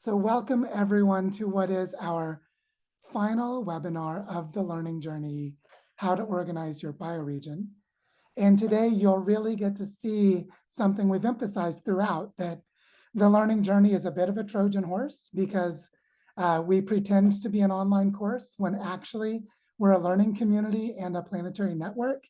So welcome everyone to what is our final webinar of the learning journey, How to Organize Your Bioregion. And today you'll really get to see something we've emphasized throughout, that the learning journey is a bit of a Trojan horse because we pretend to be an online course when actually we're a learning community and a planetary network.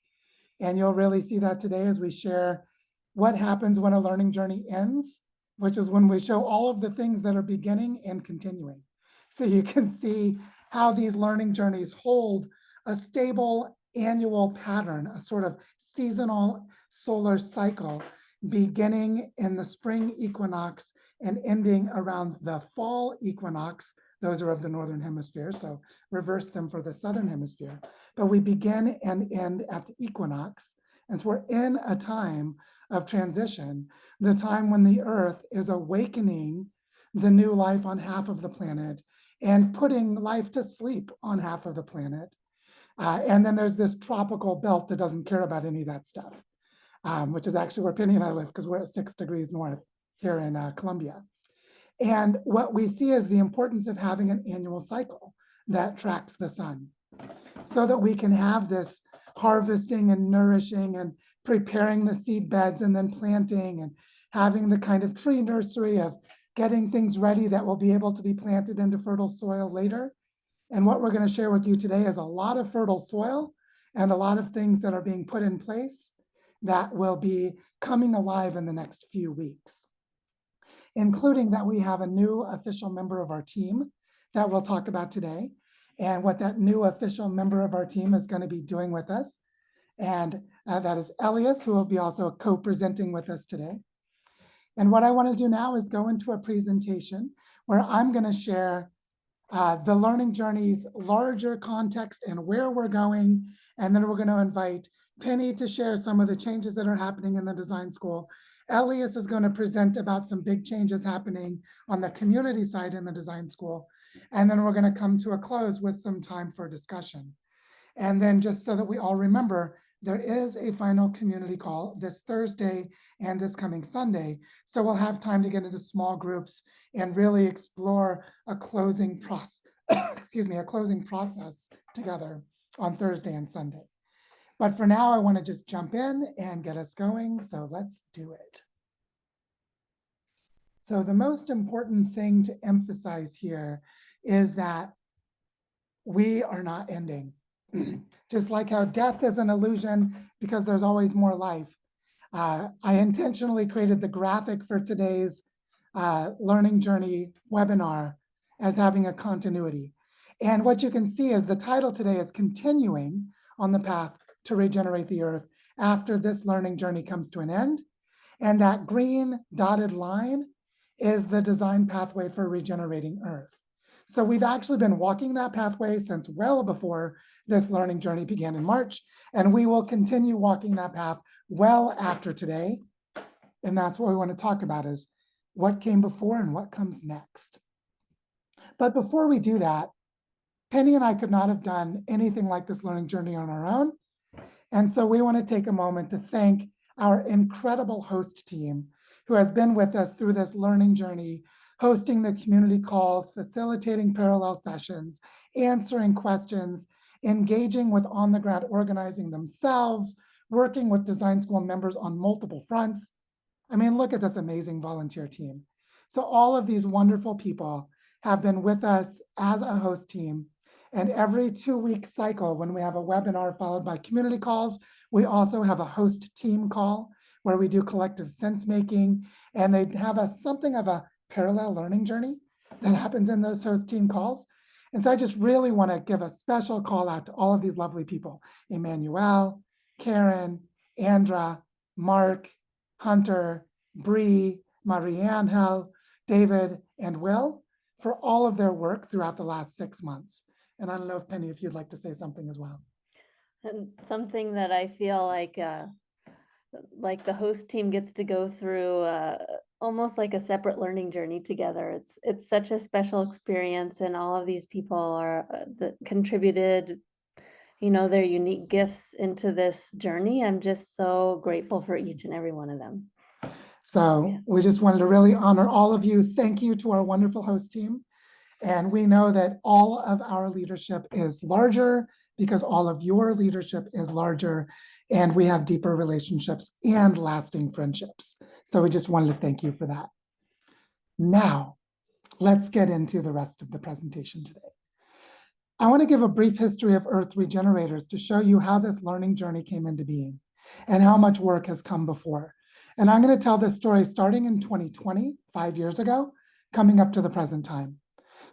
And you'll really see that today as we share what happens when a learning journey ends, which is when we show all of the things that are beginning and continuing. So you can see how these learning journeys hold a stable annual pattern, a sort of seasonal solar cycle, beginning in the spring equinox and ending around the fall equinox. Those are of the northern hemisphere, so reverse them for the southern hemisphere. But we begin and end at the equinox. And so we're in a time of transition, the time when the Earth is awakening the new life on half of the planet and putting life to sleep on half of the planet. And then there's this tropical belt that doesn't care about any of that stuff, which is actually where Penny and I live because we're at 6 degrees north here in Colombia. And what we see is the importance of having an annual cycle that tracks the sun so that we can have this harvesting and nourishing and preparing the seed beds and then planting and having the kind of tree nursery of getting things ready that will be able to be planted into fertile soil later. And what we're going to share with you today is a lot of fertile soil and a lot of things that are being put in place that will be coming alive in the next few weeks, including that we have a new official member of our team that we'll talk about today, and what that new official member of our team is going to be doing with us. And that is Elias, who will be also co-presenting with us today. And what I want to do now is go into a presentation where I'm going to share the learning journey's larger context and where we're going. And then we're going to invite Penny to share some of the changes that are happening in the design school. Elias is going to present about some big changes happening on the community side in the design school. And then we're going to come to a close with some time for discussion. And then just so that we all remember, there is a final community call this Thursday and this coming Sunday. So we'll have time to get into small groups and really explore a closing process, a closing process together on Thursday and Sunday. But for now, I want to just jump in and get us going. So let's do it. So the most important thing to emphasize here is that we are not ending. Just like how death is an illusion because there's always more life. I intentionally created the graphic for today's learning journey webinar as having a continuity. And what you can see is the title today is Continuing on the Path to Regenerate the Earth after this learning journey comes to an end. And that green dotted line is the design pathway for regenerating Earth. So we've actually been walking that pathway since well before this learning journey began in March, and we will continue walking that path well after today. And that's what we want to talk about, is what came before and what comes next. But before we do that, Penny and I could not have done anything like this learning journey on our own. And so we want to take a moment to thank our incredible host team who has been with us through this learning journey, hosting the community calls, facilitating parallel sessions, answering questions, engaging with on-the-ground organizing themselves, working with design school members on multiple fronts. I mean, look at this amazing volunteer team. So all of these wonderful people have been with us as a host team. And every 2-week cycle, when we have a webinar followed by community calls, we also have a host team call where we do collective sense making. And they have something of a parallel learning journey that happens in those host team calls. And so I just really want to give a special call out to all of these lovely people: Emmanuel, Karen, Andra, Mark, Hunter, Bree, Mariangel, David, and Will for all of their work throughout the last 6 months. And I don't know if Penny, if you'd like to say something as well. And something that I feel like the host team gets to go through almost like a separate learning journey together. It's such a special experience, and all of these people are that contributed, their unique gifts into this journey. I'm just so grateful for each and every one of them. So Yeah. we just wanted to really honor all of you. Thank you to our wonderful host team. And we know that all of our leadership is larger because all of your leadership is larger, and we have deeper relationships and lasting friendships. So we just wanted to thank you for that. Now, let's get into the rest of the presentation today. I want to give a brief history of Earth Regenerators to show you how this learning journey came into being and how much work has come before. And I'm going to tell this story starting in 2020, 5 years ago, coming up to the present time.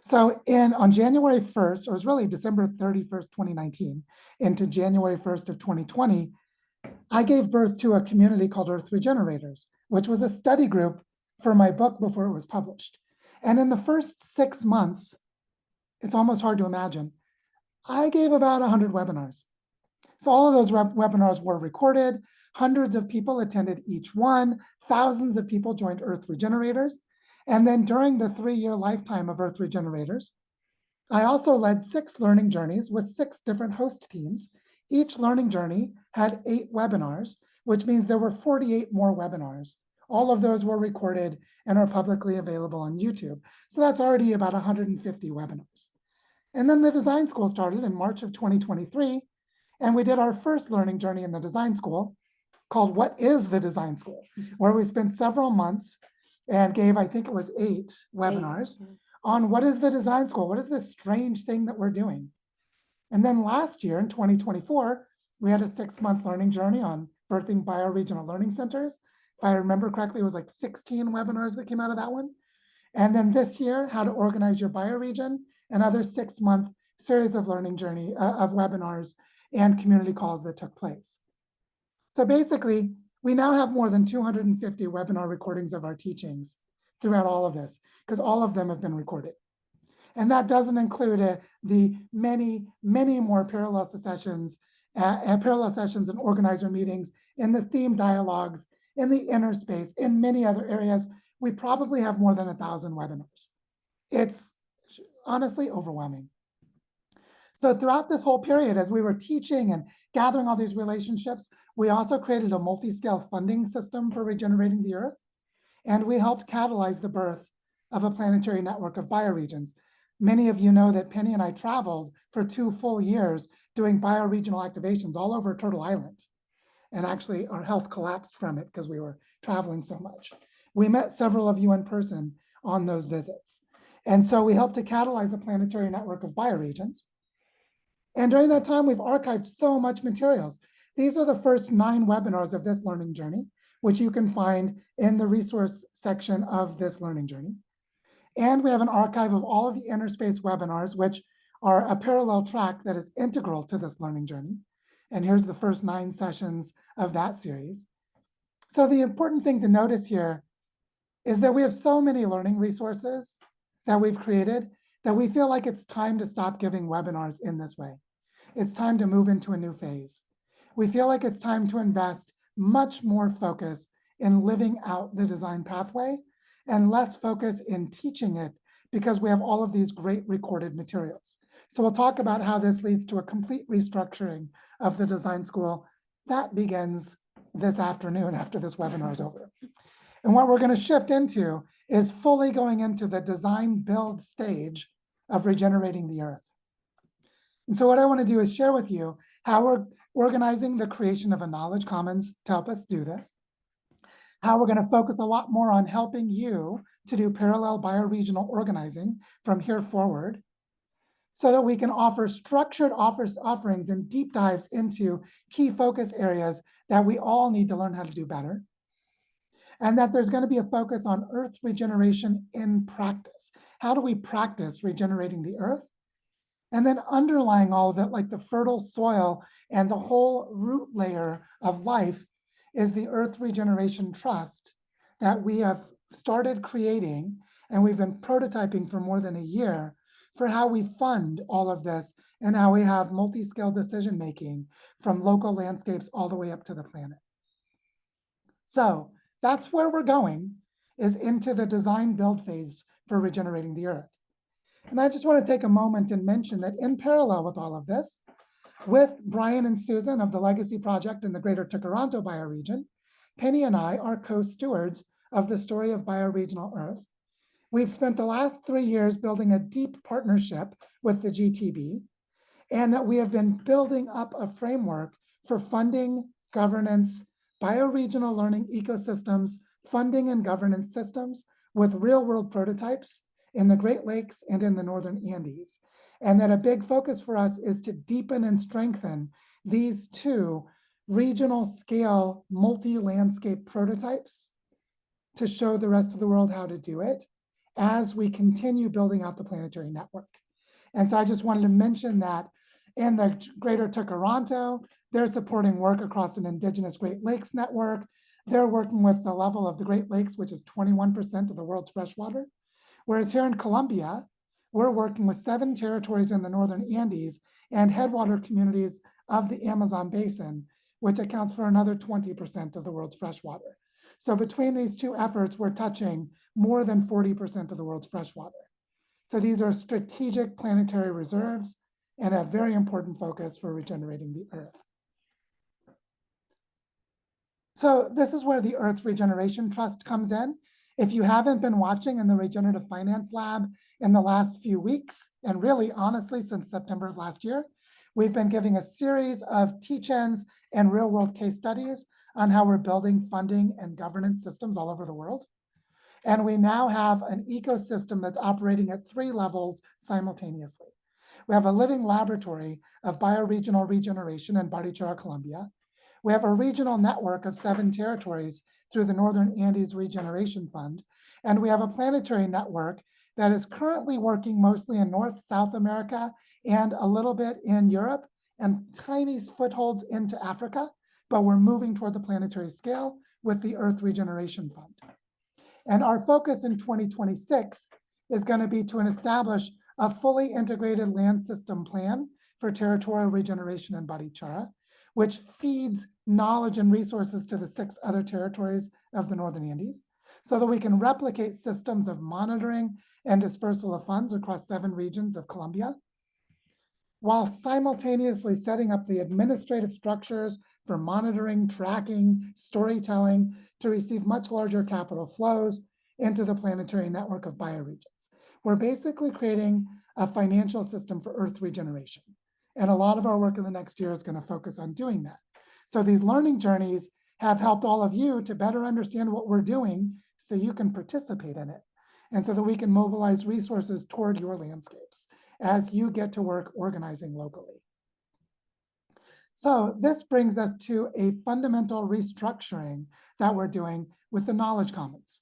So on January 1st, or it was really December 31st, 2019, into January 1st of 2020, I gave birth to a community called Earth Regenerators, which was a study group for my book before it was published. And in the first 6 months, it's almost hard to imagine, I gave about 100 webinars. So all of those webinars were recorded. Hundreds of people attended each one. Thousands of people joined Earth Regenerators. And then during the 3-year lifetime of Earth Regenerators, I also led 6 learning journeys with 6 different host teams. Each learning journey had 8 webinars, which means there were 48 more webinars. All of those were recorded and are publicly available on YouTube. So that's already about 150 webinars. And then the design school started in March of 2023, and we did our first learning journey in the design school called What is the Design School, where we spent several months and gave, I think it was 8 webinars on what is the design school? What is this strange thing that we're doing? And then last year in 2024, we had a 6-month learning journey on birthing bioregional learning centers. If I remember correctly, it was like 16 webinars that came out of that one. And then this year, how to organize your bioregion, another 6-month series of learning journey of webinars and community calls that took place. So basically, we now have more than 250 webinar recordings of our teachings throughout all of this, because all of them have been recorded. And that doesn't include the many, many more parallel sessions and organizer meetings, in the theme dialogues, in the inner space, in many other areas. We probably have more than 1,000 webinars. It's honestly overwhelming. So throughout this whole period, as we were teaching and gathering all these relationships, we also created a multi-scale funding system for regenerating the Earth. And we helped catalyze the birth of a planetary network of bioregions. Many of you know that Penny and I traveled for 2 full years doing bioregional activations all over Turtle Island. And actually, our health collapsed from it because we were traveling so much. We met several of you in person on those visits. And so we helped to catalyze a planetary network of bioregions. And during that time, we've archived so much materials. These are the first 9 webinars of this learning journey, which you can find in the resource section of this learning journey. And we have an archive of all of the Interspace webinars, which are a parallel track that is integral to this learning journey. And here's the first 9 sessions of that series. So the important thing to notice here is that we have so many learning resources that we've created that we feel like it's time to stop giving webinars in this way. It's time to move into a new phase. We feel like it's time to invest much more focus in living out the design pathway and less focus in teaching it, because we have all of these great recorded materials. So we'll talk about how this leads to a complete restructuring of the design school. That begins this afternoon after this webinar is over. And what we're going to shift into is fully going into the design build stage of regenerating the Earth. And so what I want to do is share with you how we're organizing the creation of a knowledge commons to help us do this, how we're going to focus a lot more on helping you to do parallel bioregional organizing from here forward, so that we can offer structured offerings and deep dives into key focus areas that we all need to learn how to do better. And that there's going to be a focus on Earth regeneration in practice. How do we practice regenerating the Earth? And then underlying all of it, like the fertile soil and the whole root layer of life, is the Earth Regeneration Trust that we have started creating, and we've been prototyping for more than a year, for how we fund all of this and how we have multi-scale decision-making from local landscapes all the way up to the planet. So that's where we're going, is into the design build phase for regenerating the Earth. And I just want to take a moment and mention that in parallel with all of this, with Brian and Susan of the Legacy Project in the Greater Tkaronto bioregion, Penny and I are co-stewards of the story of bioregional Earth. We've spent the last 3 years building a deep partnership with the GTB, and that we have been building up a framework for funding, governance, bioregional learning ecosystems, funding and governance systems with real-world prototypes in the Great Lakes and in the Northern Andes. And that a big focus for us is to deepen and strengthen these two regional scale multi-landscape prototypes to show the rest of the world how to do it as we continue building out the planetary network. And so I just wanted to mention that in the Greater Toronto, they're supporting work across an Indigenous Great Lakes network. They're working with the level of the Great Lakes, which is 21% of the world's freshwater. Whereas here in Colombia, we're working with 7 territories in the Northern Andes and headwater communities of the Amazon basin, which accounts for another 20% of the world's freshwater. So between these two efforts, we're touching more than 40% of the world's freshwater. So these are strategic planetary reserves and a very important focus for regenerating the Earth. So this is where the Earth Regeneration Trust comes in. If you haven't been watching in the Regenerative Finance Lab in the last few weeks, and really honestly since September of last year, we've been giving a series of teach-ins and real-world case studies on how we're building funding and governance systems all over the world. And we now have an ecosystem that's operating at 3 levels simultaneously. We have a living laboratory of bioregional regeneration in Barichara, Colombia. We have a regional network of 7 territories through the Northern Andes Regeneration Fund. And we have a planetary network that is currently working mostly in North, South America, and a little bit in Europe, and tiny footholds into Africa. But we're moving toward the planetary scale with the Earth Regeneration Fund. And our focus in 2026 is going to be to establish a fully integrated land system plan for territorial regeneration in Barichara, which feeds knowledge and resources to the 6 other territories of the Northern Andes, so that we can replicate systems of monitoring and dispersal of funds across 7 regions of Colombia, while simultaneously setting up the administrative structures for monitoring, tracking, storytelling to receive much larger capital flows into the planetary network of bioregions. We're basically creating a financial system for Earth regeneration. And a lot of our work in the next year is going to focus on doing that. So these learning journeys have helped all of you to better understand what we're doing so you can participate in it, and so that we can mobilize resources toward your landscapes as you get to work organizing locally. So this brings us to a fundamental restructuring that we're doing with the Knowledge Commons.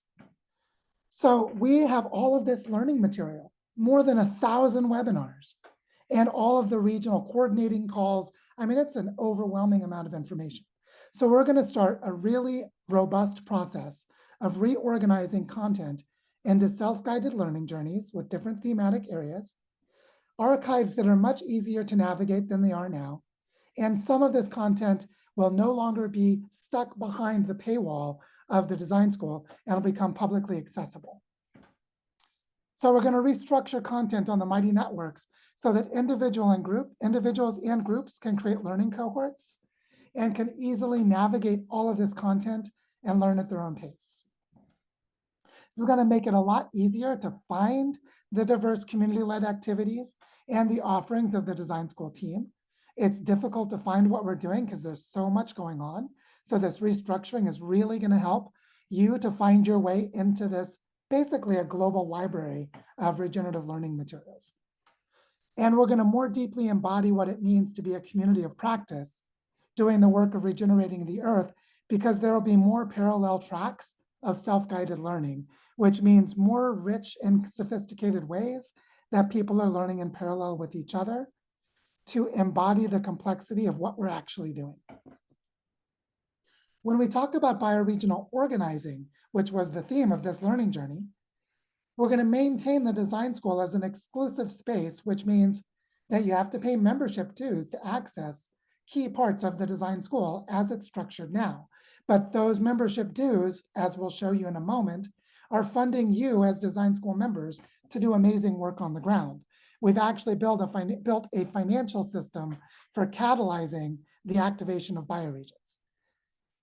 So we have all of this learning material, more than 1,000 webinars, and all of the regional coordinating calls. I mean, it's an overwhelming amount of information. So we're going to start a really robust process of reorganizing content into self-guided learning journeys with different thematic areas, archives that are much easier to navigate than they are now, and some of this content will no longer be stuck behind the paywall of the design school and will become publicly accessible. So we're going to restructure content on the Mighty Networks so that individuals and groups can create learning cohorts and can easily navigate all of this content and learn at their own pace. This is going to make it a lot easier to find the diverse community-led activities and the offerings of the design school team. It's difficult to find what we're doing because there's so much going on. So this restructuring is really going to help you to find your way into this, basically a global library of regenerative learning materials. And we're going to more deeply embody what it means to be a community of practice doing the work of regenerating the Earth, because there will be more parallel tracks of self-guided learning, which means more rich and sophisticated ways that people are learning in parallel with each other to embody the complexity of what we're actually doing. When we talk about bioregional organizing, which was the theme of this learning journey, we're going to maintain the design school as an exclusive space, which means that you have to pay membership dues to access key parts of the design school as it's structured now. But those membership dues, as we'll show you in a moment, are funding you as design school members to do amazing work on the ground. We've actually built a financial system for catalyzing the activation of bioregions.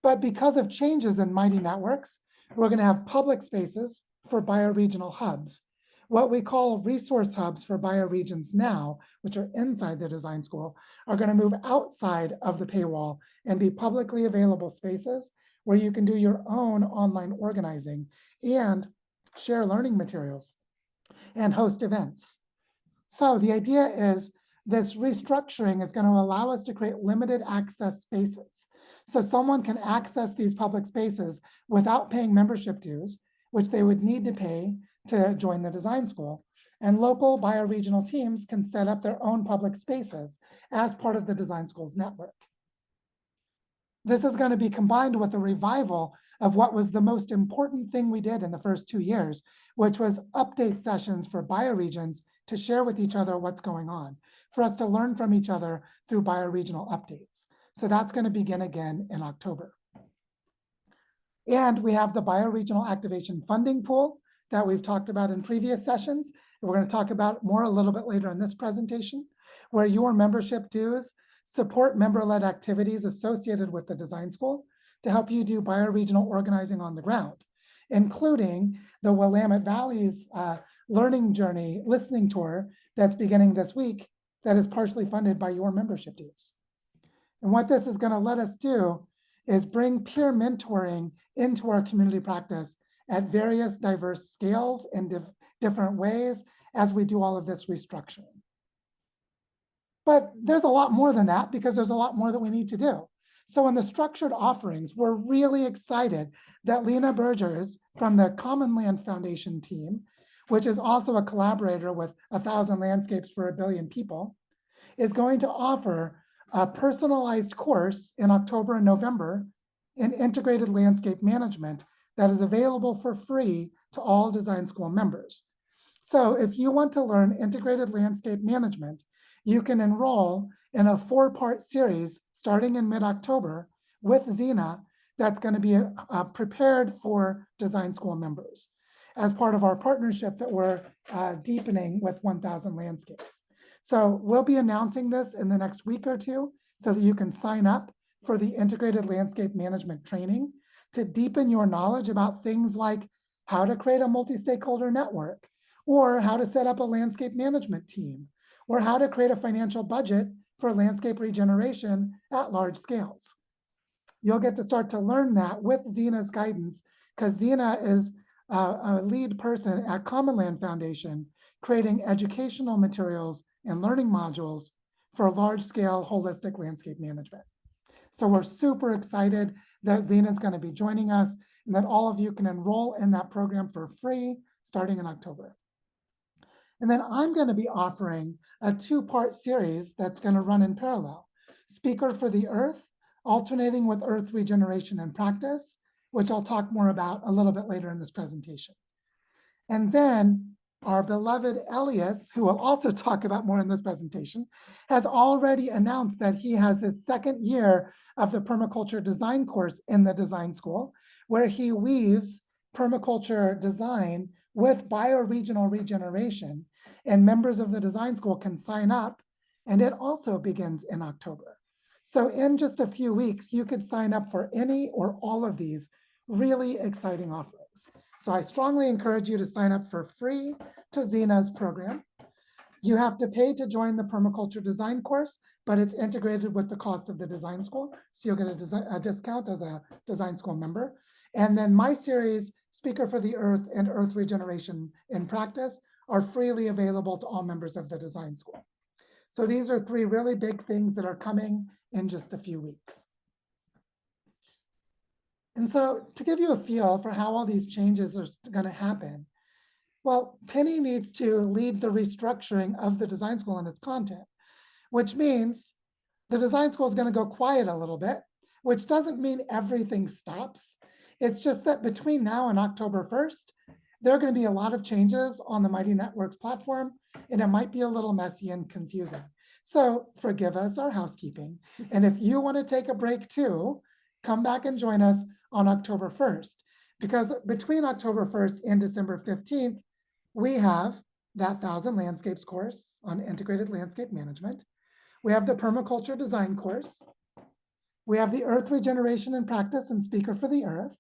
But because of changes in Mighty Networks, We're going to have public spaces for bioregional hubs. What we call resource hubs for bioregions now, which are inside the design school, are going to move outside of the paywall and be publicly available spaces where you can do your own online organizing and share learning materials and host events. So the idea is this restructuring is going to allow us to create limited access spaces. So someone can access these public spaces without paying membership dues, which they would need to pay to join the design school. And local bioregional teams can set up their own public spaces as part of the design school's network. This is going to be combined with a revival of what was the most important thing we did in the first 2 years, which was update sessions for bioregions to share with each other what's going on, for us to learn from each other through bioregional updates. So that's going to begin again in October. And we have the bioregional activation funding pool that we've talked about in previous sessions. We're going to talk about more a little bit later in this presentation, where your membership dues support member-led activities associated with the design school to help you do bioregional organizing on the ground, including the Willamette Valley's learning journey listening tour that's beginning this week that is partially funded by your membership dues. And what this is going to let us do is bring peer mentoring into our community practice at various diverse scales and different ways as we do all of this restructuring. But there's a lot more than that because there's a lot more that we need to do. So in the structured offerings, we're really excited that Lena Bergers from the Common Land Foundation team, which is also a collaborator with 1,000 Landscapes for a Billion People, is going to offer a personalized course in October and November in integrated landscape management that is available for free to all design school members. So if you want to learn integrated landscape management, you can enroll in a 4-part series starting in mid-October with Zena that's going to be prepared for design school members as part of our partnership that we're deepening with 1,000 Landscapes. So we'll be announcing this in the next week or two so that you can sign up for the integrated landscape management training to deepen your knowledge about things like how to create a multi-stakeholder network, or how to set up a landscape management team, or how to create a financial budget for landscape regeneration at large scales. You'll get to start to learn that with Zena's guidance, because Zena is a lead person at Common Land Foundation, creating educational materials and learning modules for large-scale holistic landscape management. So we're super excited that Zena's going to be joining us and that all of you can enroll in that program for free starting in October. And then I'm going to be offering a 2-part series that's going to run in parallel. Speaker for the Earth, alternating with Earth regeneration and practice, which I'll talk more about a little bit later in this presentation. And then our beloved Elias, who will also talk about more in this presentation, has already announced that he has his 2nd year of the permaculture design course in the design school, where he weaves permaculture design with bioregional regeneration, and members of the design school can sign up, and it also begins in October. So in just a few weeks, you could sign up for any or all of these really exciting offerings. So I strongly encourage you to sign up for free to Zena's program. You have to pay to join the permaculture design course, but it's integrated with the cost of the design school. So you'll get a discount as a design school member. And then my series, Speaker for the Earth and Earth Regeneration in Practice, are freely available to all members of the design school. So these are 3 really big things that are coming in just a few weeks. And so to give you a feel for how all these changes are going to happen, well, Penny needs to lead the restructuring of the design school and its content, which means the design school is going to go quiet a little bit, which doesn't mean everything stops. It's just that between now and October 1st, there are going to be a lot of changes on the Mighty Networks platform, and it might be a little messy and confusing. So forgive us our housekeeping. And if you want to take a break too, come back and join us on October 1st, because between October 1st and December 15th, we have that 1,000 Landscapes course on integrated landscape management. We have the permaculture design course. We have the Earth Regeneration and Practice and Speaker for the Earth.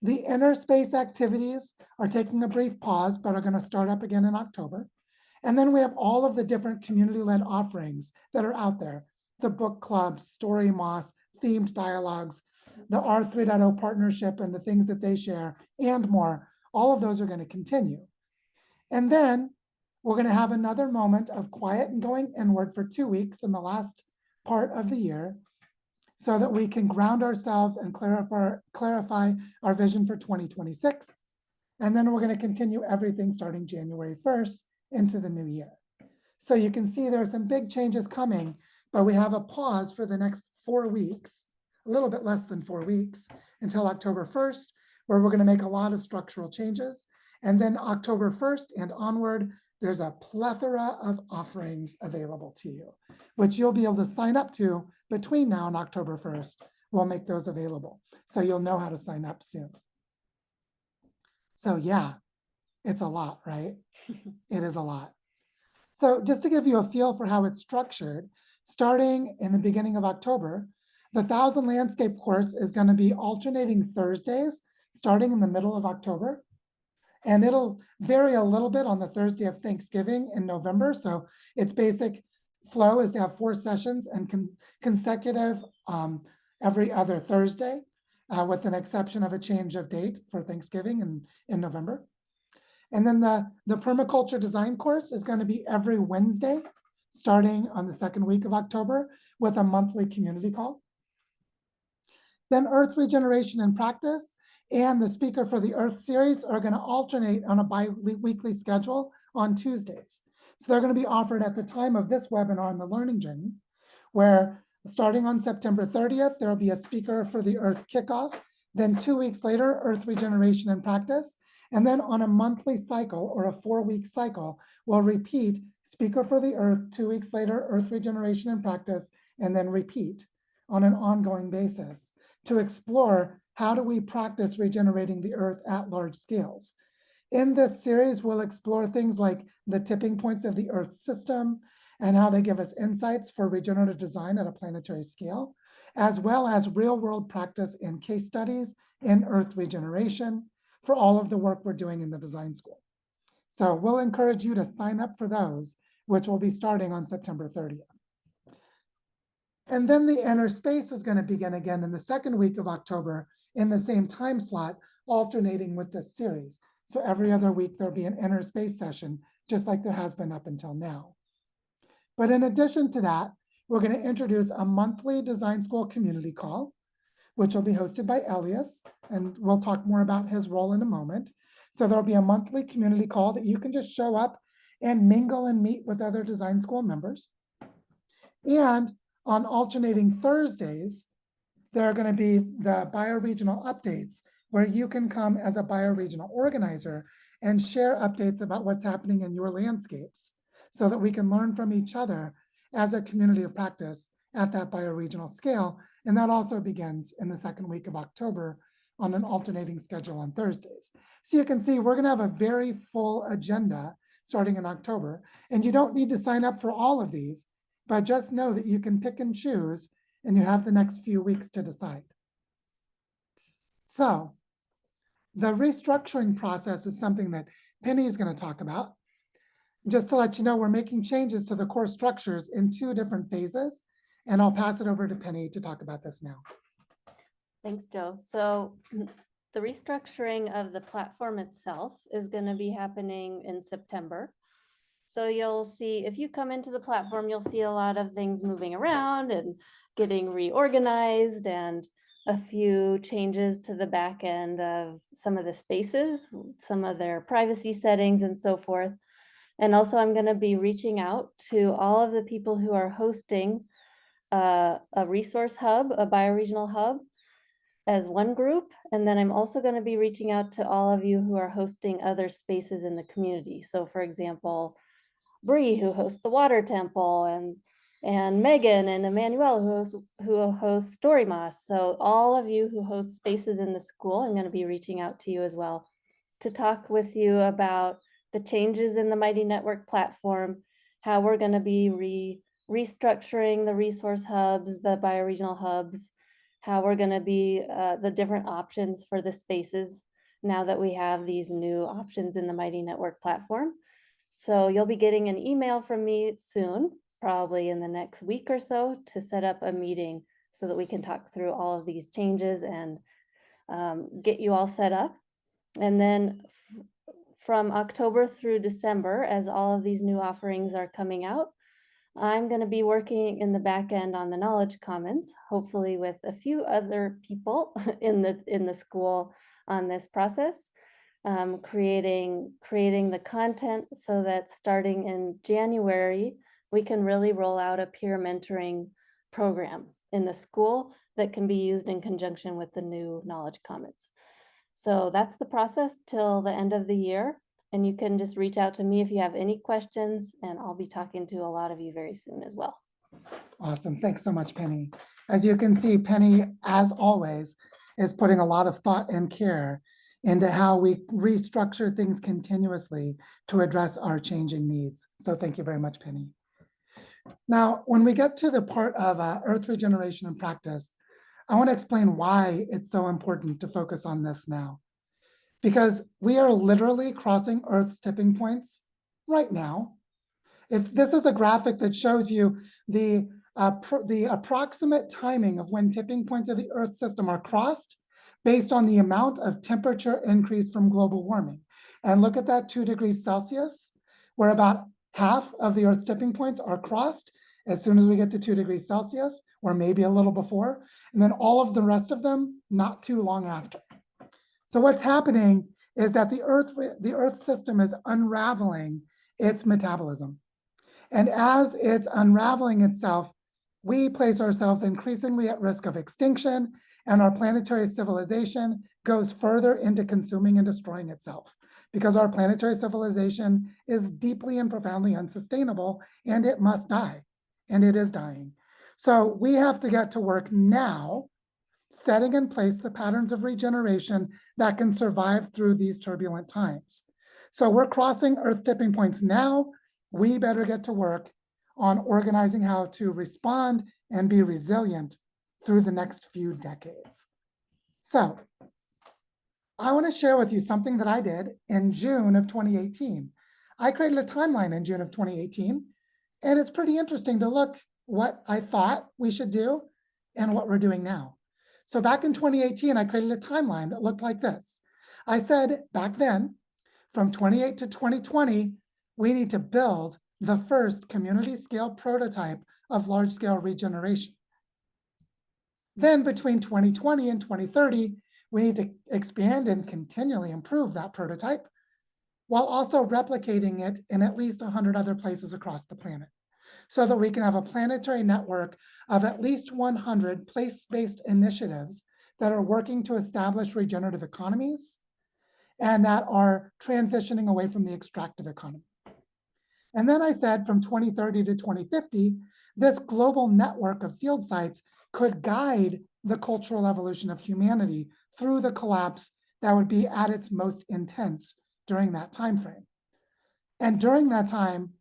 The inner space activities are taking a brief pause, but are going to start up again in October. And then we have all of the different community-led offerings that are out there. The book clubs, story moss, themed dialogues, the R 3.0 partnership and the things that they share, and more. All of those are going to continue. And then we're going to have another moment of quiet and going inward for 2 weeks in the last part of the year so that we can ground ourselves and clarify our vision for 2026. And then we're going to continue everything starting January 1st into the new year. So you can see there are some big changes coming, but we have a pause for the next 4 weeks, a little bit less than 4 weeks, until October 1st, where we're going to make a lot of structural changes. And then October 1st and onward, there's a plethora of offerings available to you, which you'll be able to sign up to between now and October 1st. We'll make those available. So you'll know how to sign up soon. So yeah, it's a lot, right? It is a lot. So just to give you a feel for how it's structured, starting in the beginning of October, the 1,000 Landscape course is going to be alternating Thursdays, starting in the middle of October. And it'll vary a little bit on the Thursday of Thanksgiving in November. So its basic flow is to have 4 sessions and consecutive every other Thursday, with an exception of a change of date for Thanksgiving in November. And then the permaculture design course is going to be every Wednesday, starting on the 2nd week of October, with a monthly community call. Then Earth Regeneration in Practice and the Speaker for the Earth series are going to alternate on a bi-weekly schedule on Tuesdays. So they're going to be offered at the time of this webinar on the learning journey, where starting on September 30th, there will be a Speaker for the Earth kickoff. Then 2 weeks later, Earth Regeneration in Practice. And then on a monthly cycle or a 4-week cycle, we'll repeat Speaker for the Earth, 2 weeks later, Earth Regeneration in Practice, and then repeat on an ongoing basis to explore how do we practice regenerating the Earth at large scales. In this series, we'll explore things like the tipping points of the Earth system and how they give us insights for regenerative design at a planetary scale, as well as real-world practice and case studies in Earth regeneration for all of the work we're doing in the design school. So we'll encourage you to sign up for those, which will be starting on September 30th. And then the inner space is going to begin again in the 2nd week of October in the same time slot, alternating with this series. So every other week, there'll be an inner space session, just like there has been up until now. But in addition to that, we're going to introduce a monthly design school community call, which will be hosted by Elias, and we'll talk more about his role in a moment. So there'll be a monthly community call that you can just show up and mingle and meet with other design school members. And on alternating Thursdays, there are going to be the bioregional updates, where you can come as a bioregional organizer and share updates about what's happening in your landscapes so that we can learn from each other as a community of practice at that bioregional scale. And that also begins in the 2nd week of October on an alternating schedule on Thursdays. So you can see we're going to have a very full agenda starting in October. And you don't need to sign up for all of these, but just know that you can pick and choose, and you have the next few weeks to decide. So the restructuring process is something that Penny is going to talk about. Just to let you know, we're making changes to the core structures in 2 different phases, and I'll pass it over to Penny to talk about this now. Thanks, Joe. So the restructuring of the platform itself is going to be happening in September. So you'll see, if you come into the platform, you'll see a lot of things moving around and getting reorganized, and a few changes to the back end of some of the spaces, some of their privacy settings and so forth. And also I'm going to be reaching out to all of the people who are hosting a resource hub, a bioregional hub, as one group. And then I'm also going to be reaching out to all of you who are hosting other spaces in the community. So for example, Bree, who hosts the Water Temple, and Megan and Emmanuel, who hosts Story Moss. So all of you who host spaces in the school, I'm going to be reaching out to you as well to talk with you about the changes in the Mighty Network platform, how we're going to be restructuring the resource hubs, the bioregional hubs, how we're going to be the different options for the spaces now that we have these new options in the Mighty Network platform. So you'll be getting an email from me soon, probably in the next week or so, to set up a meeting so that we can talk through all of these changes and get you all set up. And then from October through December, as all of these new offerings are coming out, I'm going to be working in the back end on the Knowledge Commons, hopefully with a few other people in the school on this process, creating the content so that starting in January, we can really roll out a peer mentoring program in the school that can be used in conjunction with the new Knowledge Commons. So that's the process till the end of the year. And you can just reach out to me if you have any questions, and I'll be talking to a lot of you very soon as well. Awesome. Thanks so much, Penny. As you can see, Penny, as always, is putting a lot of thought and care into how we restructure things continuously to address our changing needs. So thank you very much, Penny. Now, when we get to the part of Earth regeneration and practice, I want to explain why it's so important to focus on this now. Because we are literally crossing Earth's tipping points right now. If this is a graphic that shows you the approximate timing of when tipping points of the Earth system are crossed based on the amount of temperature increase from global warming. And look at that 2 degrees Celsius, where about half of the Earth's tipping points are crossed as soon as we get to 2 degrees Celsius, or maybe a little before, and then all of the rest of them not too long after. So what's happening is that the Earth system is unraveling its metabolism. And as it's unraveling itself, we place ourselves increasingly at risk of extinction, and our planetary civilization goes further into consuming and destroying itself, because our planetary civilization is deeply and profoundly unsustainable, and it must die, and it is dying. So we have to get to work now, setting in place the patterns of regeneration that can survive through these turbulent times. So we're crossing Earth tipping points now. We better get to work on organizing how to respond and be resilient through the next few decades. So I want to share with you something that I did in June of 2018. I created a timeline in June of 2018, and it's pretty interesting to look what I thought we should do and what we're doing now. So back in 2018, I created a timeline that looked like this. I said back then, from 28 to 2020, we need to build the first community scale prototype of large scale regeneration. Then between 2020 and 2030, we need to expand and continually improve that prototype while also replicating it in at least 100 other places across the planet, so that we can have a planetary network of at least 100 place-based initiatives that are working to establish regenerative economies and that are transitioning away from the extractive economy. And then I said from 2030 to 2050, this global network of field sites could guide the cultural evolution of humanity through the collapse that would be at its most intense during that time frame. And during that time,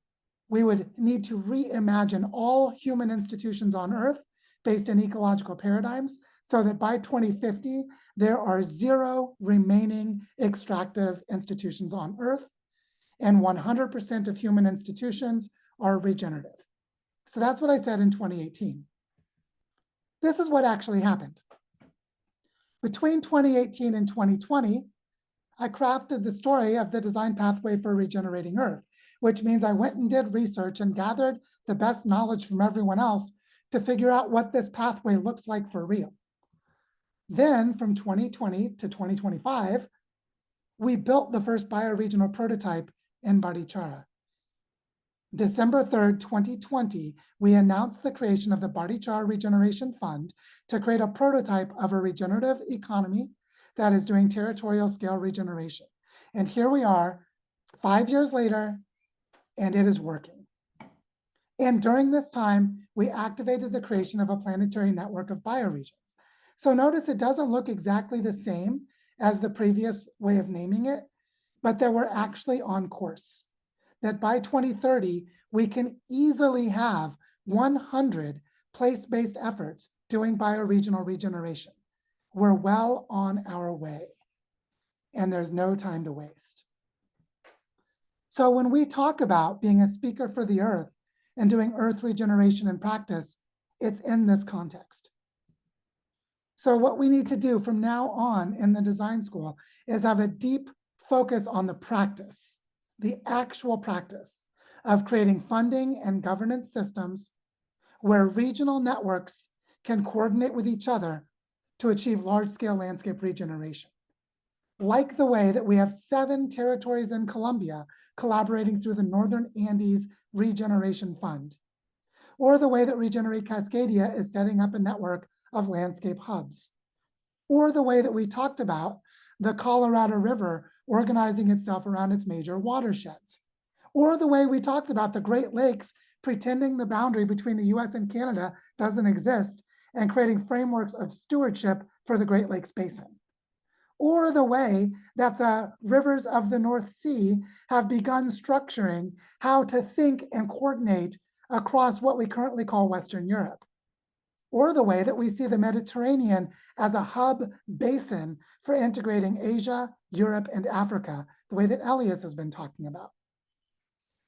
we would need to reimagine all human institutions on Earth based in ecological paradigms so that by 2050, there are 0 remaining extractive institutions on Earth, and 100% of human institutions are regenerative. So that's what I said in 2018. This is what actually happened. Between 2018 and 2020, I crafted the story of the design pathway for regenerating Earth, which means I went and did research and gathered the best knowledge from everyone else to figure out what this pathway looks like for real. Then from 2020 to 2025, we built the first bioregional prototype in Barichara. December 3rd, 2020, we announced the creation of the Barichara Regeneration Fund to create a prototype of a regenerative economy that is doing territorial scale regeneration. And here we are 5 years later, and it is working. And during this time, we activated the creation of a planetary network of bioregions. So notice it doesn't look exactly the same as the previous way of naming it, but that we're actually on course. That by 2030, we can easily have 100 place-based efforts doing bioregional regeneration. We're well on our way, and there's no time to waste. So when we talk about being a speaker for the earth and doing earth regeneration in practice, it's in this context. So what we need to do from now on in the design school is have a deep focus on the practice, the actual practice of creating funding and governance systems where regional networks can coordinate with each other to achieve large-scale landscape regeneration. Like the way that we have 7 territories in Colombia collaborating through the Northern Andes Regeneration Fund, or the way that Regenerate Cascadia is setting up a network of landscape hubs, or the way that we talked about the Colorado River organizing itself around its major watersheds, or the way we talked about the Great Lakes pretending the boundary between the US and Canada doesn't exist and creating frameworks of stewardship for the Great Lakes Basin, or the way that the rivers of the North Sea have begun structuring how to think and coordinate across what we currently call Western Europe, or the way that we see the Mediterranean as a hub basin for integrating Asia, Europe, and Africa, the way that Elias has been talking about.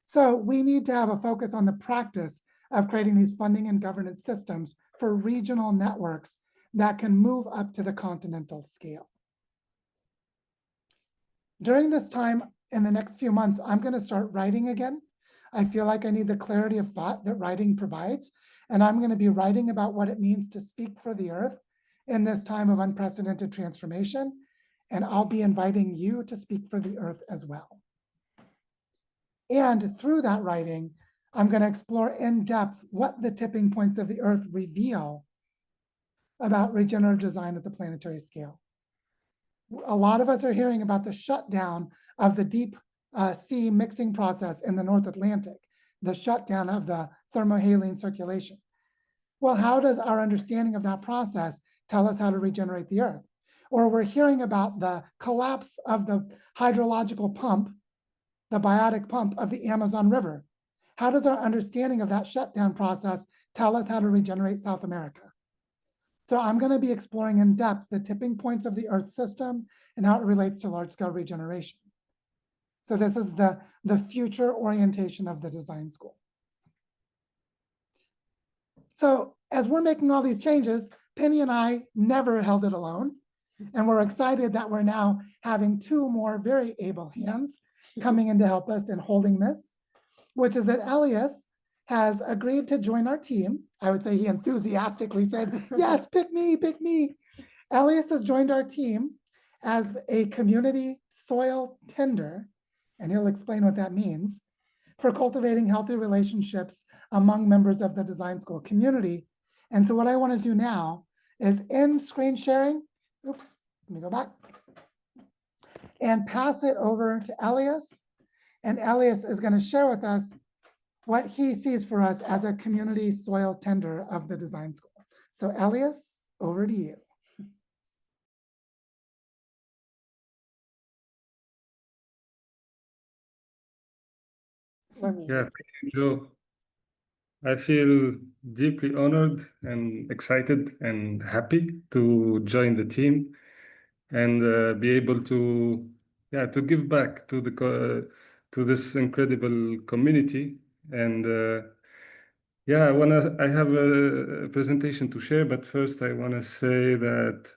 So we need to have a focus on the practice of creating these funding and governance systems for regional networks that can move up to the continental scale. During this time, in the next few months, I'm going to start writing again. I feel like I need the clarity of thought that writing provides, and I'm going to be writing about what it means to speak for the earth in this time of unprecedented transformation, and I'll be inviting you to speak for the earth as well. And through that writing, I'm going to explore in depth what the tipping points of the earth reveal about regenerative design at the planetary scale. A lot of us are hearing about the shutdown of the deep sea mixing process in the North Atlantic, the shutdown of the thermohaline circulation. Well, how does our understanding of that process tell us how to regenerate the earth? Or we're hearing about the collapse of the hydrological pump, the biotic pump of the Amazon River. How does our understanding of that shutdown process tell us how to regenerate South America? So I'm going to be exploring in depth the tipping points of the Earth system and how it relates to large-scale regeneration. So this is the future orientation of the design school. So as we're making all these changes, Penny and I never held it alone. And we're excited that we're now having 2 more very able hands coming in to help us in holding this, which is that Elias has agreed to join our team. I would say he enthusiastically said, yes, pick me, pick me. Elias has joined our team as a community soil tender, and he'll explain what that means, for cultivating healthy relationships among members of the design school community. And so what I want to do now is end screen sharing. Oops, let me go back. And pass it over to Elias. And Elias is going to share with us what he sees for us as a community soil tender of the design school. So Elias, over to you. Yeah, thank you, Joe. I feel deeply honored and excited and happy to join the team and be able to, to give back to to this incredible community. And I have a presentation to share, but first I want to say that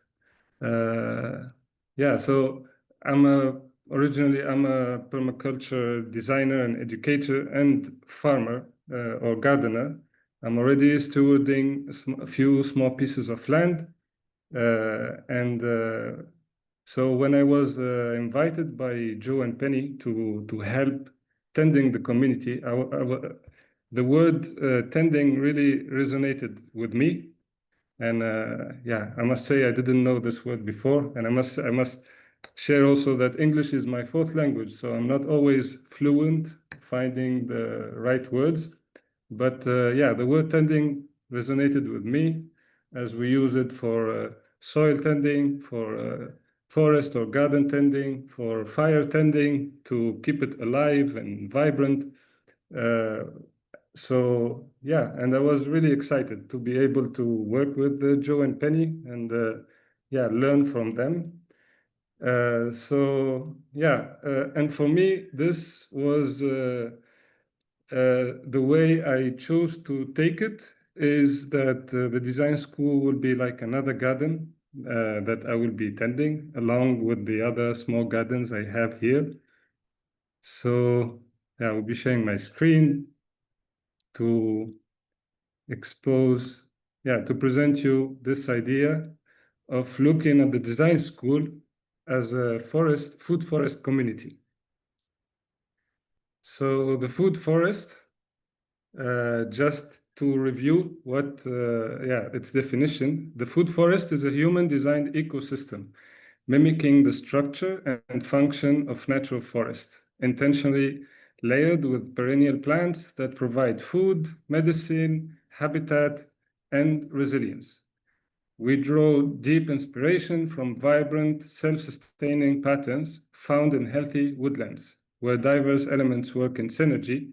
so originally I'm a permaculture designer and educator and farmer or gardener. I'm already stewarding a few small pieces of land, so when I was invited by Joe and Penny to help tending the community, the word tending really resonated with me. And I must say I didn't know this word before, and I must share also that English is my 4th language, so I'm not always fluent finding the right words. But the word tending resonated with me as we use it for soil tending, for forest or garden tending, for fire tending to keep it alive and vibrant. So yeah, and I was really excited to be able to work with Joe and Penny and yeah, learn from them. So yeah, and for me, this was the way I chose to take it is that the design school will be like another garden that I will be tending along with the other small gardens I have here. So yeah, I will be sharing my screen to expose, yeah, to present you this idea of looking at the design school as a food forest community. So the food forest, just to review its definition, the food forest is a human-designed ecosystem mimicking the structure and function of natural forest, intentionally layered with perennial plants that provide food, medicine, habitat, and resilience. We draw deep inspiration from vibrant, self-sustaining patterns found in healthy woodlands, where diverse elements work in synergy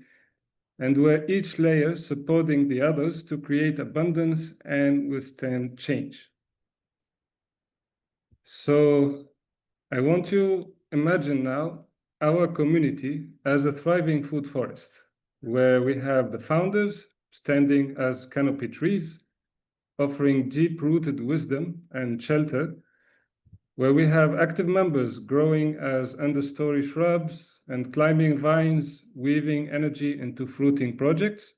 and where each layer supporting the others to create abundance and withstand change. So I want you to imagine now our community as a thriving food forest, where we have the founders standing as canopy trees, offering deep-rooted wisdom and shelter, where we have active members growing as understory shrubs and climbing vines, weaving energy into fruiting projects,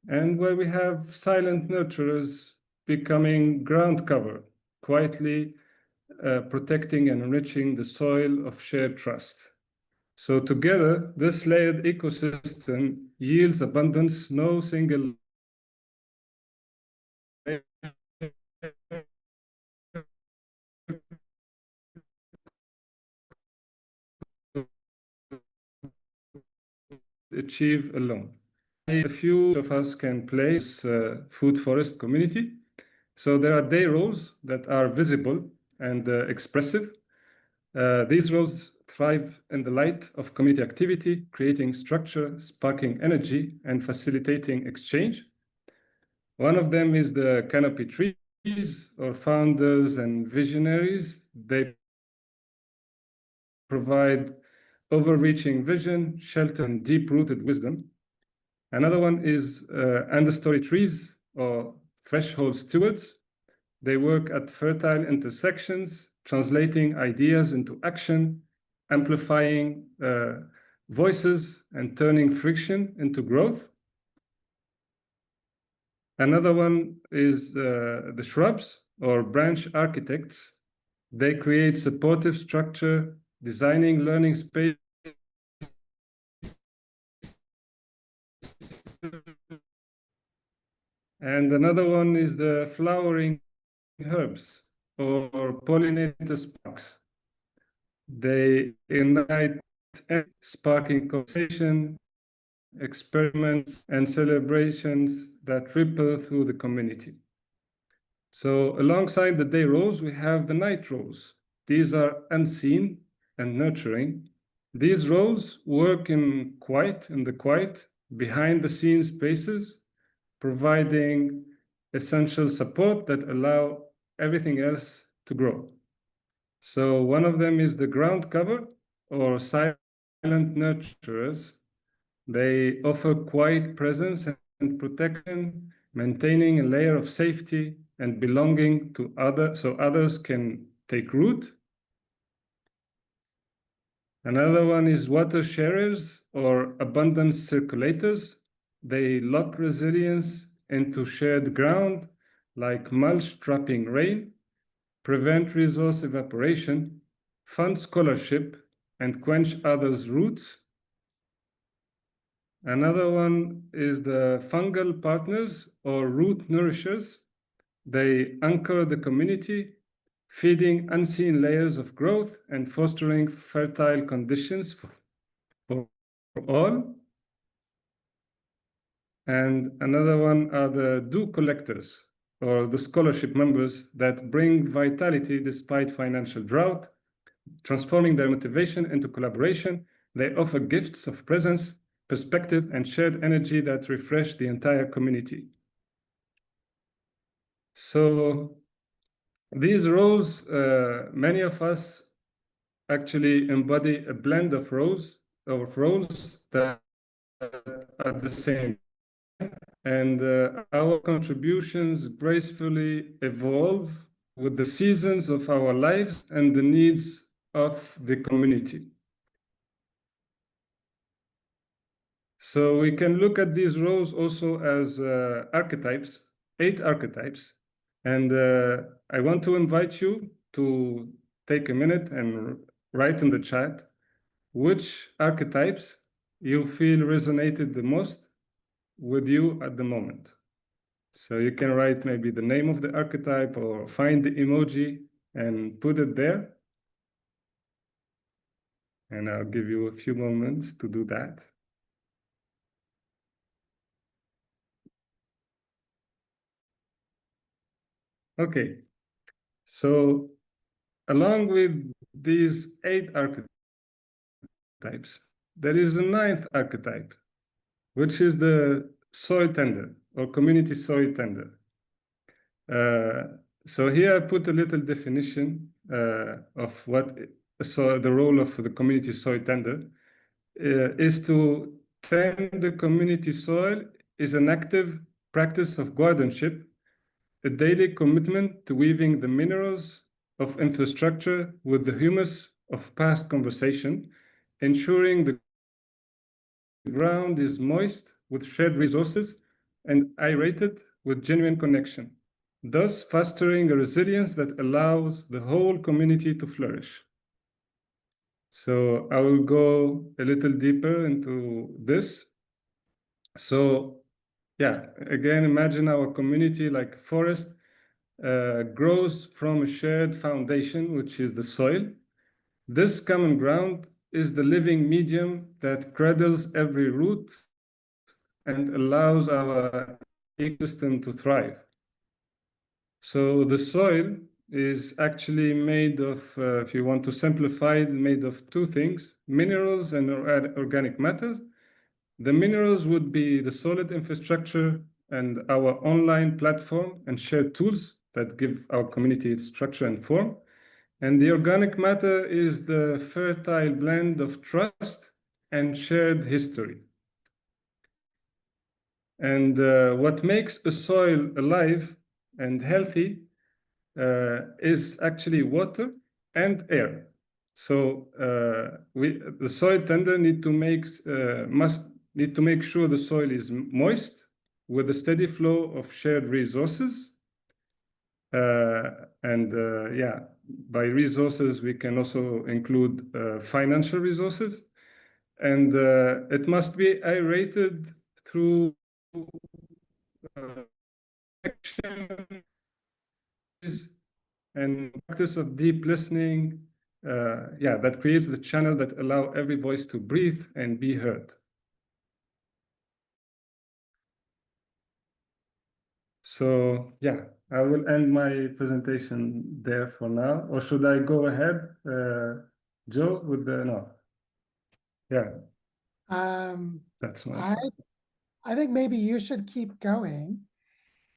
and where we have silent nurturers becoming ground cover, quietly protecting and enriching the soil of shared trust. So together, this layered ecosystem yields abundance no single achieve alone. A few of us can play this food forest community. So there are day roles that are visible and expressive. These roles thrive in the light of community activity, creating structure, sparking energy, and facilitating exchange. One of them is the canopy trees, or founders and visionaries. They provide overreaching vision, shelter, and deep-rooted wisdom. Another one is understory trees, or threshold stewards. They work at fertile intersections, translating ideas into action, amplifying voices, and turning friction into growth. Another one is the shrubs, or branch architects. They create supportive structure, designing learning space. And another one is the flowering herbs, or pollinator sparks. They ignite sparking conversation, experiments, and celebrations that ripple through the community. So alongside the day roles, we have the night roles. These are unseen and nurturing. These roles work in the quiet, behind the scenes spaces, providing essential support that allow everything else to grow. So one of them is the ground cover, or silent nurturers. They offer quiet presence and protection, maintaining a layer of safety and belonging to others so others can take root. Another one is water sharers, or abundance circulators. They lock resilience into shared ground, like mulch trapping rain, prevent resource evaporation, fund scholarship, and quench others' roots. Another one is the fungal partners, or root nourishers. They anchor the community, feeding unseen layers of growth and fostering fertile conditions for all. And another one are the dew collectors, or the scholarship members that bring vitality despite financial drought, transforming their motivation into collaboration. They offer gifts of presence, perspective, and shared energy that refresh the entire community. So these roles, many of us actually embody a blend of roles that are the same. And our contributions gracefully evolve with the seasons of our lives and the needs of the community. So we can look at these roles also as archetypes, 8 archetypes. And I want to invite you to take a minute and write in the chat which archetypes you feel resonated the most with you at the moment. So you can write maybe the name of the archetype or find the emoji and put it there. And I'll give you a few moments to do that. Okay, so along with these 8 archetypes, there is a 9th archetype, which is the soil tender or community soil tender. So here I put a little definition of what the role of the community soil tender is to tend the community soil is an active practice of guardianship, a daily commitment to weaving the minerals of infrastructure with the humus of past conversation, ensuring the ground is moist with shared resources and aerated with genuine connection, thus fostering a resilience that allows the whole community to flourish. So I will go a little deeper into this. So yeah, again, imagine our community like forest grows from a shared foundation, which is the soil. This common ground is the living medium that cradles every root and allows our ecosystem to thrive. So the soil is actually made of, if you want to simplify it, made of 2 things, minerals and organic matter. The minerals would be the solid infrastructure and our online platform and shared tools that give our community its structure and form. And the organic matter is the fertile blend of trust and shared history. And what makes a soil alive and healthy is actually water and air. So the soil tender must need to make sure the soil is moist with a steady flow of shared resources. Yeah, by resources, we can also include financial resources. And it must be aerated through action and practice of deep listening. Yeah, that creates the channel that allow every voice to breathe and be heard. So yeah, I will end my presentation there for now. Or should I go ahead, Joe, with the, no. Yeah, that's my I, part. I think maybe you should keep going,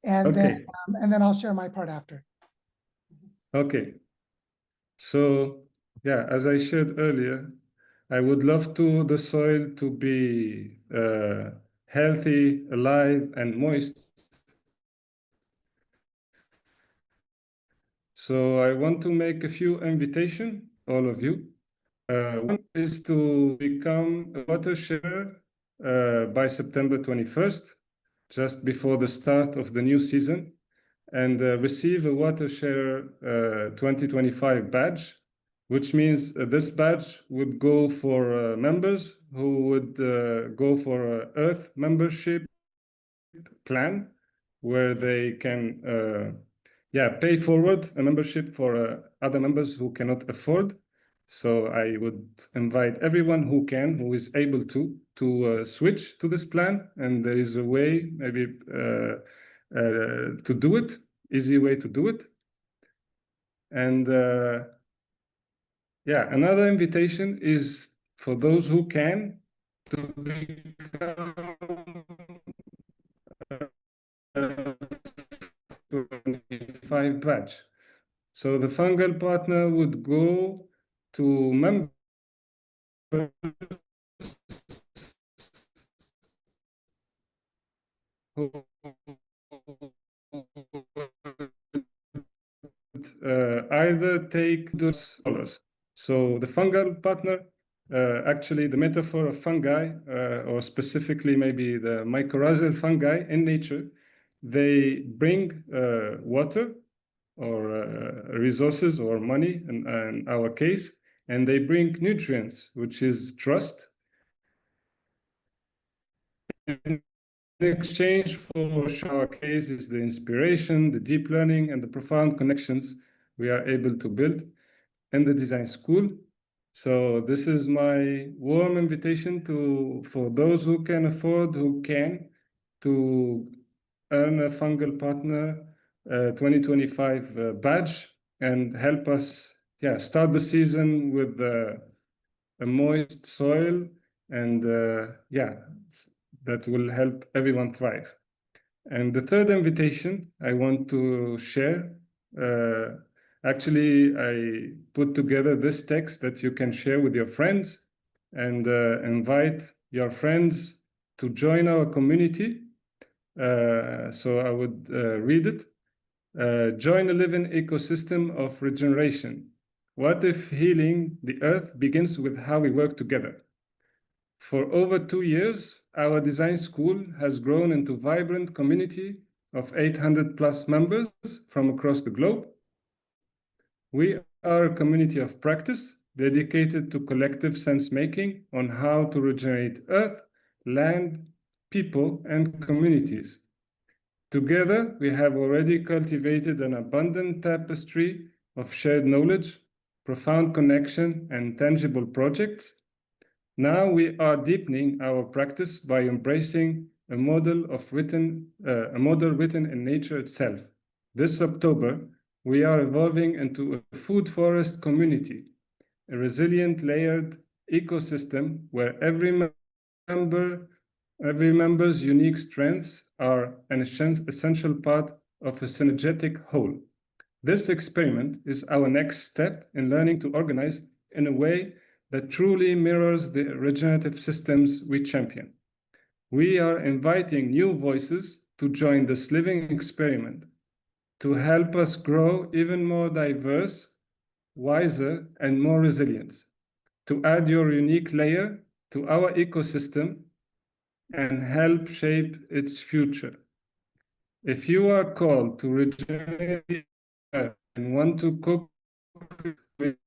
and Okay, then I'll share my part after. okay. So yeah, as I shared earlier, I would love the soil to be healthy, alive, and moist. So I want to make a few invitations, all of you. One is to become a water sharer by September 21st, just before the start of the new season, and receive a water sharer 2025 badge, which means this badge would go for members who would go for an Earth membership plan, where they can pay forward a membership for other members who cannot afford. So I would invite everyone who is able to switch to this plan, and there is a way maybe to do it, easy way to do it. And yeah, another invitation is for those who can to become a 25 batch. So the fungal partner would go to members who either take $2. So the fungal partner, actually the metaphor of fungi, or specifically maybe the mycorrhizal fungi in nature, they bring water or resources or money in our case, and they bring nutrients, which is trust. In exchange for our case is the inspiration, the deep learning, and the profound connections we are able to build in the design school. So this is my warm invitation for those who can afford, to earn a fungal partner 2025 badge and help us start the season with a moist soil, and that will help everyone thrive. And the third invitation I want to share, actually, I put together this text that you can share with your friends and invite your friends to join our community. So I would read it. Join a living ecosystem of regeneration. What if healing the earth begins with how we work together? For over 2 years, our design school has grown into a vibrant community of 800 plus members from across the globe. We are a community of practice dedicated to collective sense-making on how to regenerate earth, land, people, and communities. Together, we have already cultivated an abundant tapestry of shared knowledge, profound connection, and tangible projects. Now we are deepening our practice by embracing a model written in nature itself. This October, we are evolving into a food forest community, a resilient, layered ecosystem where every member's unique strengths are an essential part of a synergetic whole. This experiment is our next step in learning to organize in a way that truly mirrors the regenerative systems we champion. We are inviting new voices to join this living experiment to help us grow even more diverse, wiser, and more resilient, to add your unique layer to our ecosystem and help shape its future. If you are called to regenerate the earth and want to cook with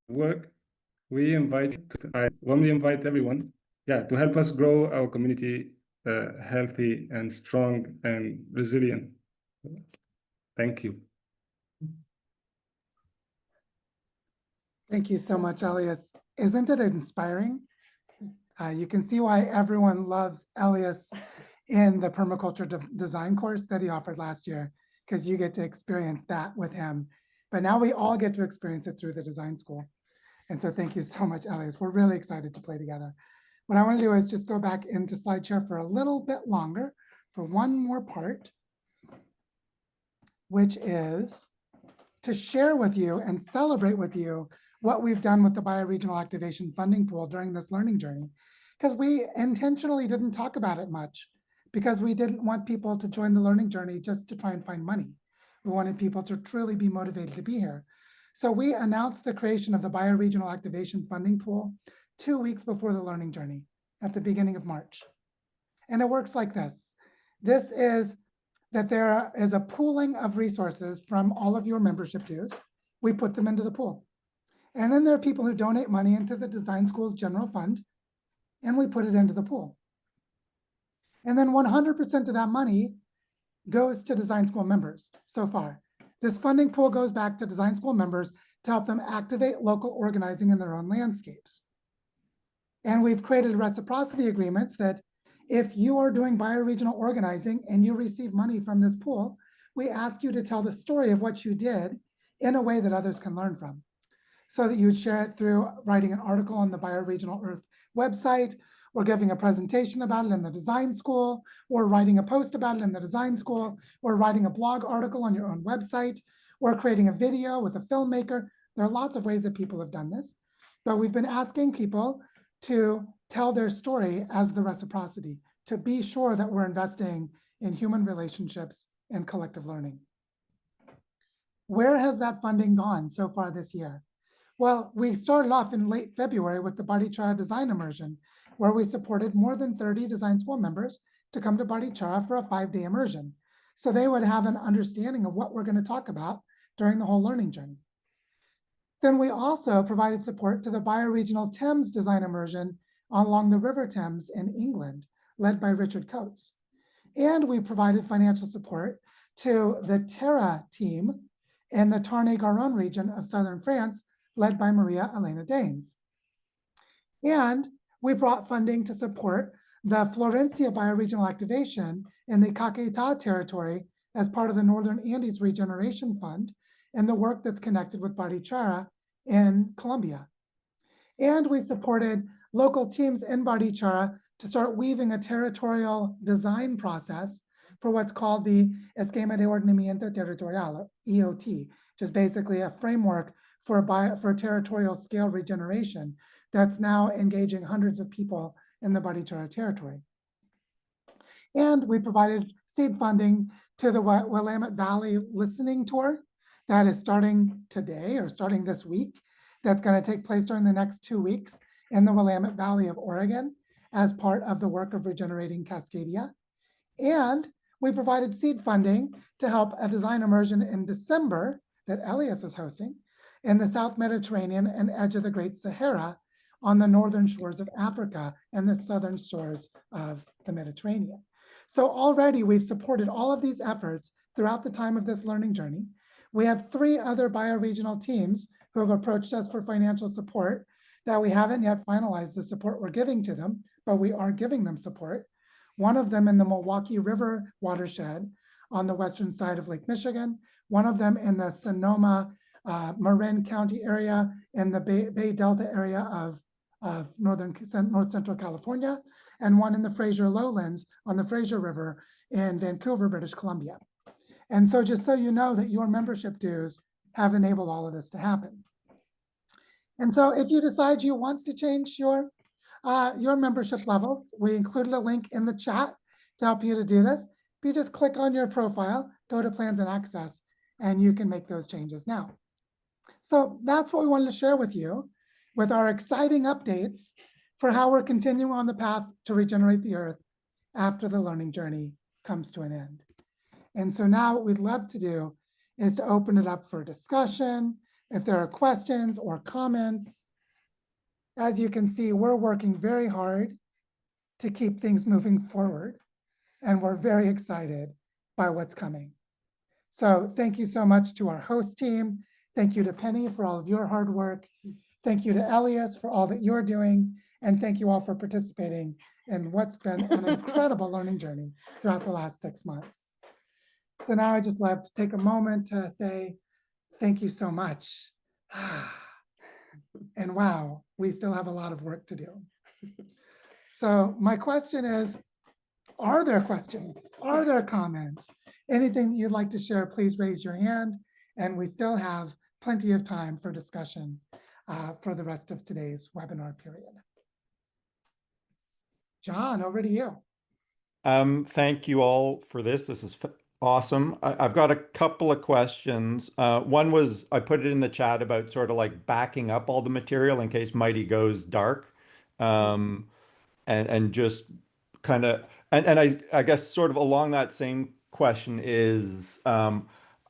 work, I warmly invite everyone, to help us grow our community healthy and strong and resilient. Thank you. Thank you so much, Elias. Isn't it inspiring? You can see why everyone loves Elias in the permaculture design course that he offered last year, because you get to experience that with him. But now we all get to experience it through the design school. And so thank you so much, Elias. We're really excited to play together. What I want to do is just go back into SlideShare for a little bit longer for one more part, which is to share with you and celebrate with you what we've done with the Bioregional Activation Funding Pool during this learning journey. Because we intentionally didn't talk about it much, because we didn't want people to join the learning journey just to try and find money. We wanted people to truly be motivated to be here. So we announced the creation of the Bioregional Activation Funding Pool 2 weeks before the learning journey at the beginning of March. And it works like this. This is that there is a pooling of resources from all of your membership dues. We put them into the pool. And then there are people who donate money into the design school's general fund, and we put it into the pool. And then 100% of that money goes to design school members so far. This funding pool goes back to design school members to help them activate local organizing in their own landscapes. And we've created reciprocity agreements that If you are doing bioregional organizing and you receive money from this pool, we ask you to tell the story of what you did in a way that others can learn from. So that you would share it through writing an article on the Bioregional Earth website, or giving a presentation about it in the design school, or writing a post about it in the design school, or writing a blog article on your own website, or creating a video with a filmmaker. There are lots of ways that people have done this, but we've been asking people to tell their story as the reciprocity, to be sure that we're investing in human relationships and collective learning. Where has that funding gone so far this year? Well, we started off in late February with the Barichara Design Immersion, where we supported more than 30 design school members to come to Barichara for a 5-day immersion. So they would have an understanding of what we're going to talk about during the whole learning journey. Then we also provided support to the Bioregional Thames Design Immersion along the River Thames in England, led by Richard Coates. And we provided financial support to the Terra team in the Tarn-et-Garonne region of southern France, led by Maria Elena Danes. And we brought funding to support the Florencia Bioregional Activation in the Caquetá territory as part of the Northern Andes Regeneration Fund and the work that's connected with Barichara in Colombia. And we supported local teams in Barichara to start weaving a territorial design process for what's called the Esquema de Ordenamiento Territorial, EOT, which is basically a framework for territorial scale regeneration that's now engaging hundreds of people in the Barichara territory. And we provided seed funding to the Willamette Valley listening tour that is starting today or starting this week. That's going to take place during the next 2 weeks in the Willamette Valley of Oregon as part of the work of regenerating Cascadia. And we provided seed funding to help a design immersion in December that Elias is hosting in the South Mediterranean and edge of the Great Sahara on the northern shores of Africa and the southern shores of the Mediterranean. So already we've supported all of these efforts throughout the time of this learning journey. We have 3 other bioregional teams who have approached us for financial support that we haven't yet finalized the support we're giving to them, but we are giving them support. One of them in the Milwaukee River watershed on the western side of Lake Michigan, one of them in the Sonoma Marin County area in the Bay Delta area of North Central California, and one in the Fraser Lowlands on the Fraser River in Vancouver, British Columbia. And so just so you know that your membership dues have enabled all of this to happen. And so if you decide you want to change your membership levels, we included a link in the chat to help you to do this. If you just click on your profile, go to Plans and Access, and you can make those changes now. So that's what we wanted to share with you with our exciting updates for how we're continuing on the path to regenerate the Earth after the learning journey comes to an end. And so now what we'd love to do is to open it up for discussion. If there are questions or comments, as you can see, we're working very hard to keep things moving forward, and we're very excited by what's coming. So thank you so much to our host team. Thank you to Penny for all of your hard work. Thank you to Elias for all that you're doing. And thank you all for participating in what's been an incredible learning journey throughout the last 6 months. So now I just love to take a moment to say, thank you so much. And wow, we still have a lot of work to do. So my question is, are there questions? Are there comments? Anything that you'd like to share, please raise your hand. And we still have plenty of time for discussion for the rest of today's webinar period. John, over to you. Thank you all for this. This is awesome. I've got a couple of questions. One was, I put it in the chat about sort of like backing up all the material in case Mighty goes dark. And just kind of, and I guess sort of along that same question is,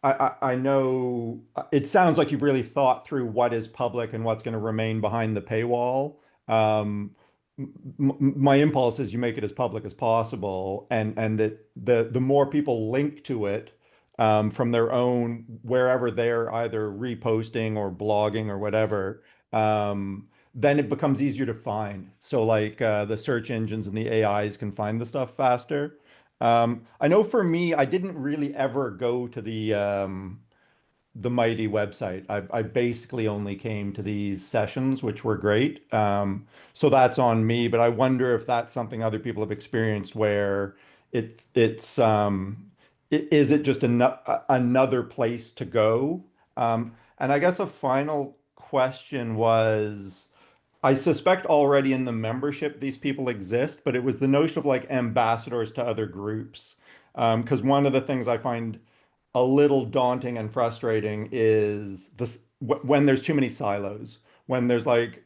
I know it sounds like you've really thought through what is public and what's going to remain behind the paywall. My impulse is you make it as public as possible, and that the more people link to it from their own, wherever they're either reposting or blogging or whatever, then it becomes easier to find. So like the search engines and the AIs can find the stuff faster. I know for me, I didn't really ever go to the Mighty website. I basically only came to these sessions, which were great. So that's on me, but I wonder if that's something other people have experienced where is it just another place to go? And I guess a final question was, I suspect already in the membership these people exist, but it was the notion of like ambassadors to other groups. Because one of the things I find a little daunting and frustrating is when there's too many silos, when there's like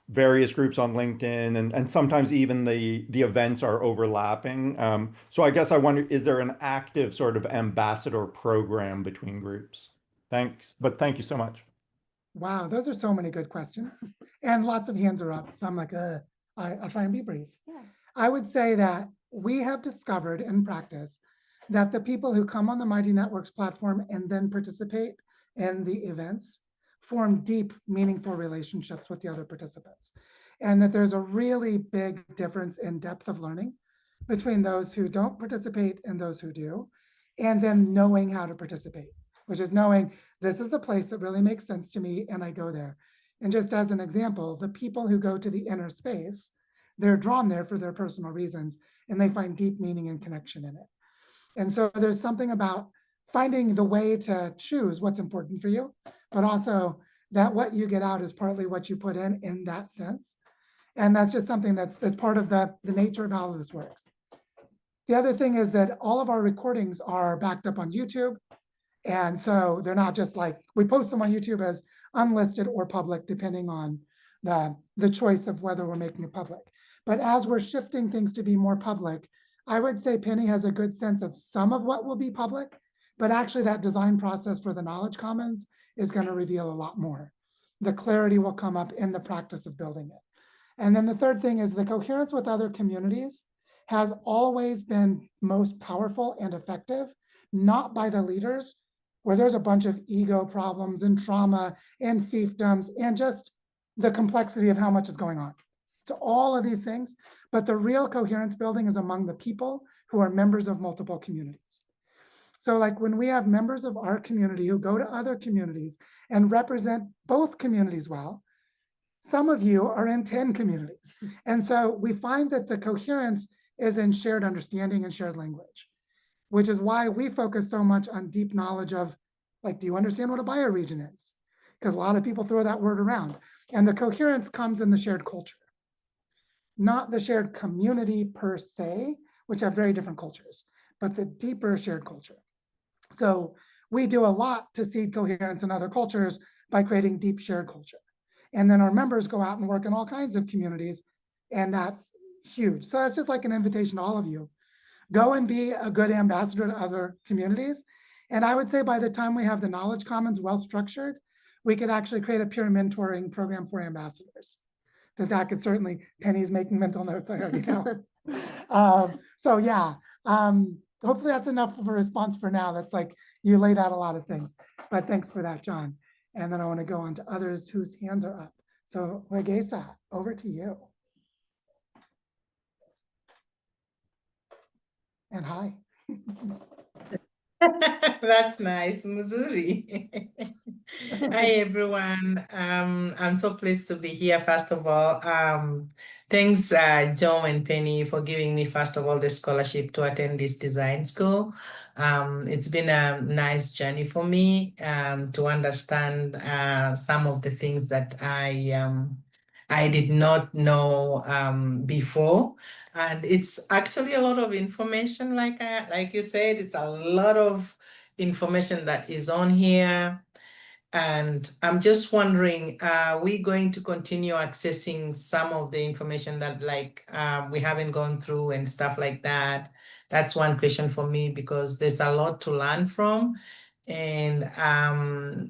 various groups on LinkedIn and sometimes even the events are overlapping. So I guess I wonder, is there an active sort of ambassador program between groups? Thanks, but thank you so much. Wow, those are so many good questions. And lots of hands are up. So I'm like, I'll try and be brief. Yeah. I would say that we have discovered in practice that the people who come on the Mighty Networks platform and then participate in the events form deep, meaningful relationships with the other participants. And that there's a really big difference in depth of learning between those who don't participate and those who do, and then knowing how to participate, which is knowing this is the place that really makes sense to me and I go there. And just as an example, the people who go to the inner space, they're drawn there for their personal reasons and they find deep meaning and connection in it. And so there's something about finding the way to choose what's important for you, but also that what you get out is partly what you put in that sense. And that's just something that's part of the nature of how this works. The other thing is that all of our recordings are backed up on YouTube. And so they're not just like, we post them on YouTube as unlisted or public, depending on the choice of whether we're making it public. But as we're shifting things to be more public, I would say Penny has a good sense of some of what will be public, but actually that design process for the Knowledge Commons is going to reveal a lot more. The clarity will come up in the practice of building it. And then the third thing is the coherence with other communities has always been most powerful and effective, not by the leaders, where there's a bunch of ego problems and trauma and fiefdoms and just the complexity of how much is going on. So all of these things, but the real coherence building is among the people who are members of multiple communities. So like when we have members of our community who go to other communities and represent both communities well, some of you are in 10 communities. And so we find that the coherence is in shared understanding and shared language, which is why we focus so much on deep knowledge of, like, do you understand what a bioregion is? Because a lot of people throw that word around. And the coherence comes in the shared culture, not the shared community per se, which have very different cultures, but the deeper shared culture. So we do a lot to seed coherence in other cultures by creating deep shared culture. And then our members go out and work in all kinds of communities, and that's huge. So that's just like an invitation to all of you. Go and be a good ambassador to other communities. And I would say by the time we have the Knowledge Commons well structured, we could actually create a peer mentoring program for ambassadors. That could certainly, Penny's making mental notes, I already know. So yeah, hopefully that's enough of a response for now. That's like, you laid out a lot of things, but thanks for that, John. And then I want to go on to others whose hands are up. So Wegesa, over to you. And hi. That's nice, Missouri. Hi, everyone. I'm so pleased to be here, first of all. Thanks, Joe and Penny, for giving me, first of all, the scholarship to attend this design school. It's been a nice journey for me to understand some of the things that I did not know before. And it's actually a lot of information, like you said, it's a lot of information that is on here. And I'm just wondering, are we going to continue accessing some of the information that we haven't gone through and stuff like that? That's one question for me, because there's a lot to learn from. And I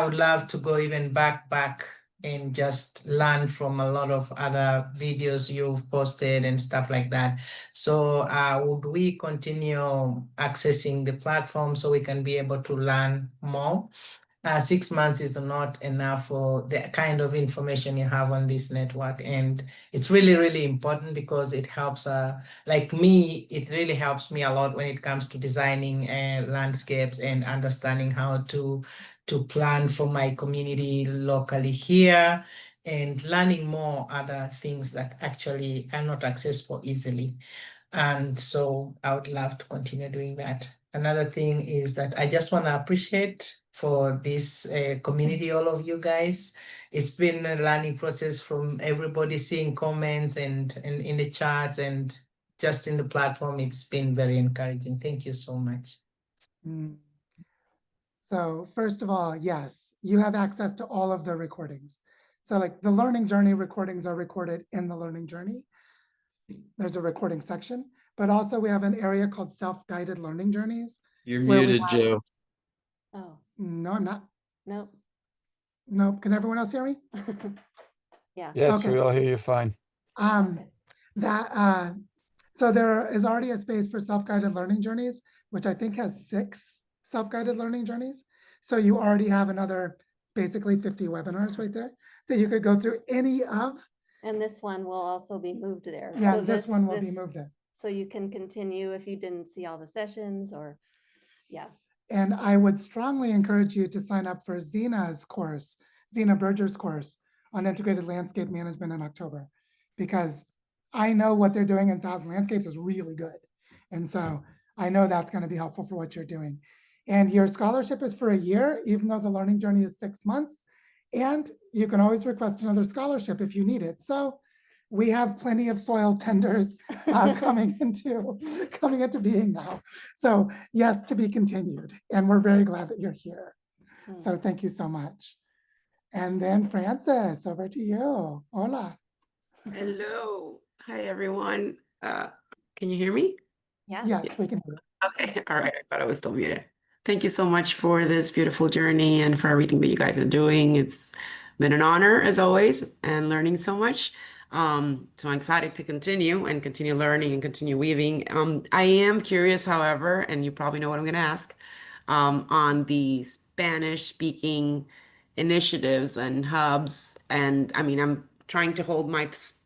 would love to go even back and just learn from a lot of other videos you've posted and stuff like that. So would we continue accessing the platform so we can be able to learn more? 6 months is not enough for the kind of information you have on this network. And it's really, really important because it helps, like me, it really helps me a lot when it comes to designing landscapes and understanding how to plan for my community locally here and learning more other things that actually are not accessible easily. And so I would love to continue doing that. Another thing is that I just want to appreciate for this community, all of you guys. It's been a learning process from everybody seeing comments and in the chats and just in the platform. It's been very encouraging. Thank you so much. Mm. So first of all, yes, you have access to all of the recordings. So like the learning journey recordings are recorded in the learning journey. There's a recording section, but also we have an area called self-guided learning journeys. You're where we muted, have- Joe. Oh, No, I'm not. nope. No, can everyone else hear me? Yeah. Yes, Okay. we all hear you fine. Okay. So there is already a space for self-guided learning journeys, which I think has 6 self-guided learning journeys. So you already have another basically 50 webinars right there that you could go through any of. And this one will also be moved there. Yeah, So this one will be moved there. So you can continue if you didn't see all the sessions or, yeah. And I would strongly encourage you to sign up for Zena's course, Zena Berger's course on integrated landscape management in October, because I know what they're doing in Thousand Landscapes is really good. And so I know that's going to be helpful for what you're doing. And your scholarship is for a year, even though the learning journey is 6 months. And you can always request another scholarship if you need it. So we have plenty of soil tenders coming into being now. So yes, to be continued. And we're very glad that you're here. So thank you so much. And then Frances, over to you. Hola. Hello. Hi, everyone. Can you hear me? Yeah. Yes, we can hear you. Okay. All right. I thought I was still muted. Thank you so much for this beautiful journey and for everything that you guys are doing. It's been an honor as always and learning so much. So I'm excited to continue learning and continue weaving. I am curious, however, and you probably know what I'm going to ask, on the Spanish speaking initiatives and hubs. And I mean, I'm trying to hold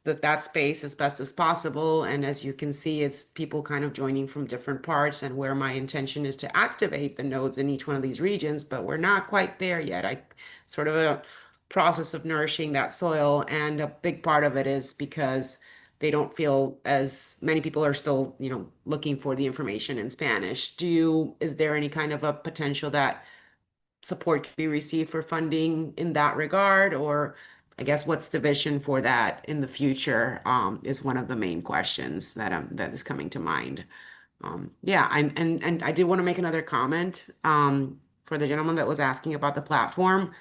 that space as best as possible. And as you can see, it's people kind of joining from different parts, and where my intention is to activate the nodes in each one of these regions, but we're not quite there yet. I sort of a process of nourishing that soil. And a big part of it is because they don't feel as many people are still, looking for the information in Spanish. Is there any kind of a potential that support can be received for funding in that regard? Or I guess what's the vision for that in the future, is one of the main questions that is coming to mind. And I did want to make another comment, for the gentleman that was asking about the platform.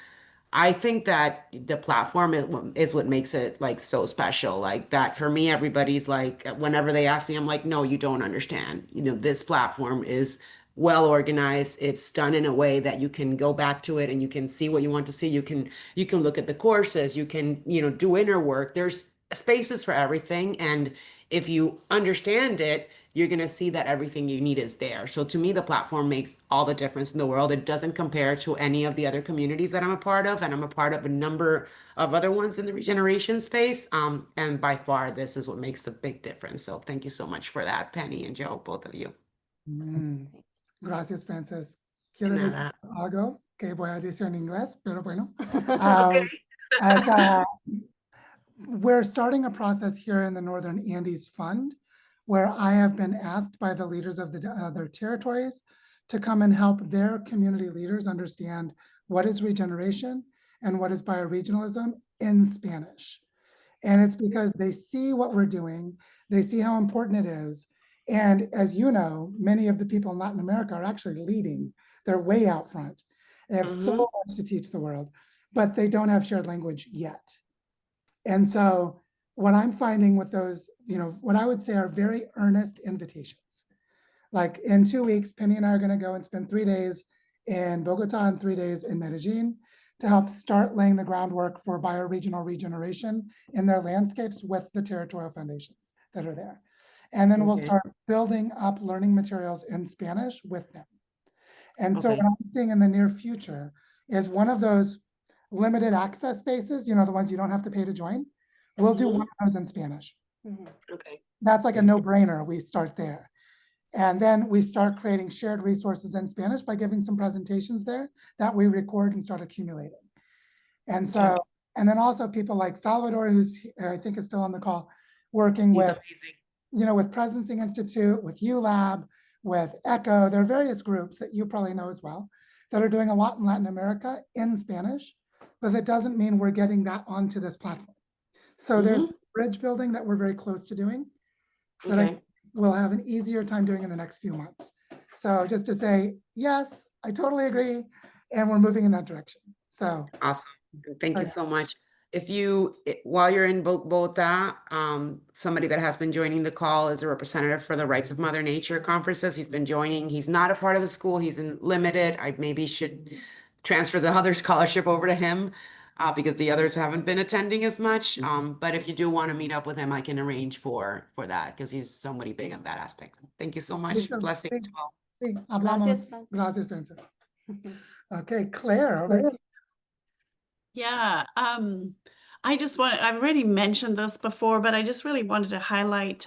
I think that the platform is what makes it like so special. Like that for me, everybody's like, whenever they ask me, I'm like, no, you don't understand. This platform is well organized. It's done in a way that you can go back to it and you can see what you want to see. You can look at the courses, you can, do inner work. There's spaces for everything. And if you understand it, you're going to see that everything you need is there. So to me, the platform makes all the difference in the world. It doesn't compare to any of the other communities that I'm a part of, and I'm a part of a number of other ones in the regeneration space. And by far, this is what makes the big difference. So thank you so much for that, Penny and Joe, both of you. Gracias, Frances. Quiero De decir nada. algo que voy a decir en inglés, pero bueno. Okay. We're starting a process here in the Northern Andes Fund, where I have been asked by the leaders of the other territories to come and help their community leaders understand what is regeneration and what is bioregionalism in Spanish. And it's because they see what we're doing, they see how important it is. And as you know, many of the people in Latin America are actually leading. They're way out front. They have so much to teach the world, but they don't have shared language yet. And so what I'm finding with those, what I would say are very earnest invitations. Like in 2 weeks, Penny and I are going to go and spend 3 days in Bogota and 3 days in Medellin to help start laying the groundwork for bioregional regeneration in their landscapes with the territorial foundations that are there. And then we'll start building up learning materials in Spanish with them. And so what I'm seeing in the near future is one of those limited access spaces, you know, the ones you don't have to pay to join. We'll do one of those in Spanish. Okay. That's like a no-brainer. We start there. And then we start creating shared resources in Spanish by giving some presentations there that we record and start accumulating. And so, and then also people like Salvador, who's I think is still on the call, working He's with, amazing. you know, with Presencing Institute, with ULab, with ECHO. There are various groups that you probably know as well that are doing a lot in Latin America in Spanish, but that doesn't mean we're getting that onto this platform. So there's bridge building that we're very close to doing that I will have an easier time doing in the next few months. So just to say, yes, I totally agree. And we're moving in that direction. So Awesome. Thank you so much. If you, while you're in Bogota, somebody that has been joining the call is a representative for the Rights of Mother Nature conferences. He's been joining. He's not a part of the school. He's in limited. I maybe should transfer the other scholarship over to him because the others haven't been attending as much. But if you do want to meet up with him, I can arrange for that because he's somebody big on that aspect. Thank you so much. Blessings to all. Sí, hablamos. Gracias, Francis. Okay, Claire, over to you. Yeah, I just want, I've already mentioned this before, but I just really wanted to highlight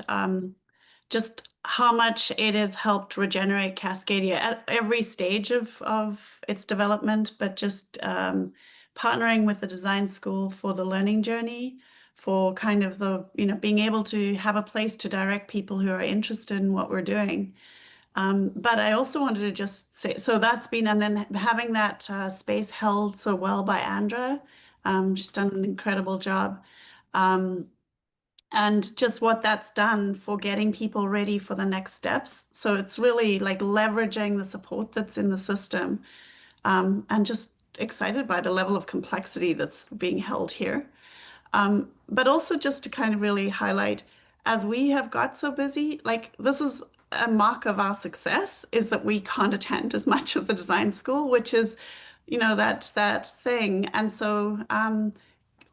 just how much it has helped regenerate Cascadia at every stage of its development, but just partnering with the design school for the learning journey, for kind of the, you know, being able to have a place to direct people who are interested in what we're doing. But I also wanted to just say, so that's been, and then having that space held so well by Andra, she's done an incredible job. And just what that's done for getting people ready for the next steps. So it's really like leveraging the support that's in the system, and just excited by the level of complexity that's being held here. But also just to kind of really highlight, as we have got so busy, like this is a mark of our success, is that we can't attend as much of the design school, which is, you know, that thing. And so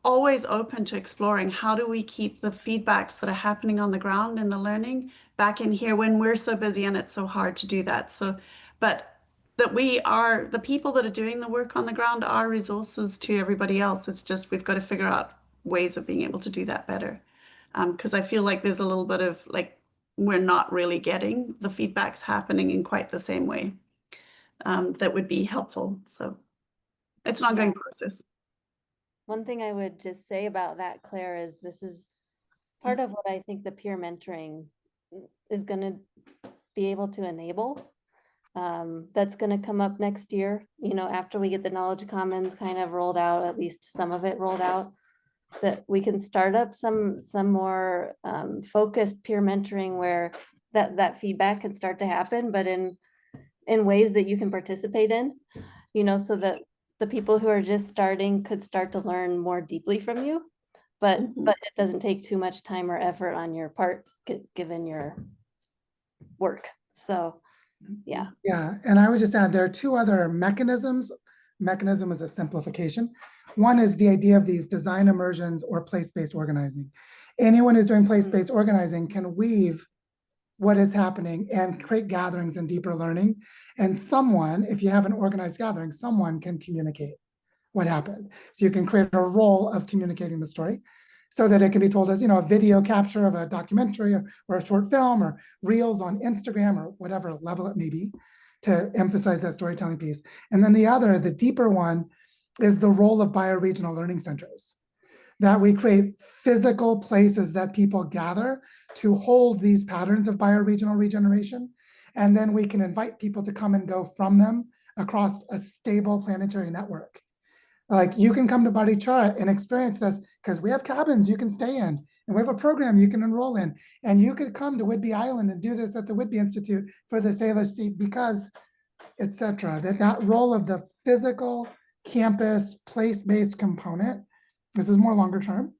always open to exploring how do we keep the feedbacks that are happening on the ground in the learning back in here when we're so busy and it's so hard to do that. So, but that we are, the people that are doing the work on the ground are resources to everybody else. It's just we've got to figure out ways of being able to do that better. Because I feel like there's a little bit of like, we're not really getting the feedbacks happening in quite the same way that would be helpful. So it's an ongoing process. One thing I would just say about that, Claire, is this is part of what I think the peer mentoring is going to be able to enable. That's going to come up next year, you know, after we get the Knowledge Commons kind of rolled out, at least some of it rolled out, that we can start up some more focused peer mentoring where that feedback can start to happen, but in ways that you can participate in, you know, so that the people who are just starting could start to learn more deeply from you, but it doesn't take too much time or effort on your part, given your work. So, yeah. Yeah, and I would just add there are two other mechanisms. Mechanism is a simplification. One is the idea of these design immersions or place-based organizing. Anyone who's doing place-based organizing can weave what is happening and create gatherings and deeper learning. And someone, if you have an organized gathering, someone can communicate what happened. So you can create a role of communicating the story so that it can be told as, you know, a video capture of a documentary or a short film or reels on Instagram or whatever level it may be to emphasize that storytelling piece. And then the other, the deeper one, is the role of bioregional learning centers, that we create physical places that people gather to hold these patterns of bioregional regeneration. And then we can invite people to come and go from them across a stable planetary network. Like you can come to Barichara and experience this because we have cabins you can stay in and we have a program you can enroll in. And you could come to Whidbey Island and do this at the Whidbey Institute for the Salish seat because, etc. That role of the physical campus place-based component, this is more longer term,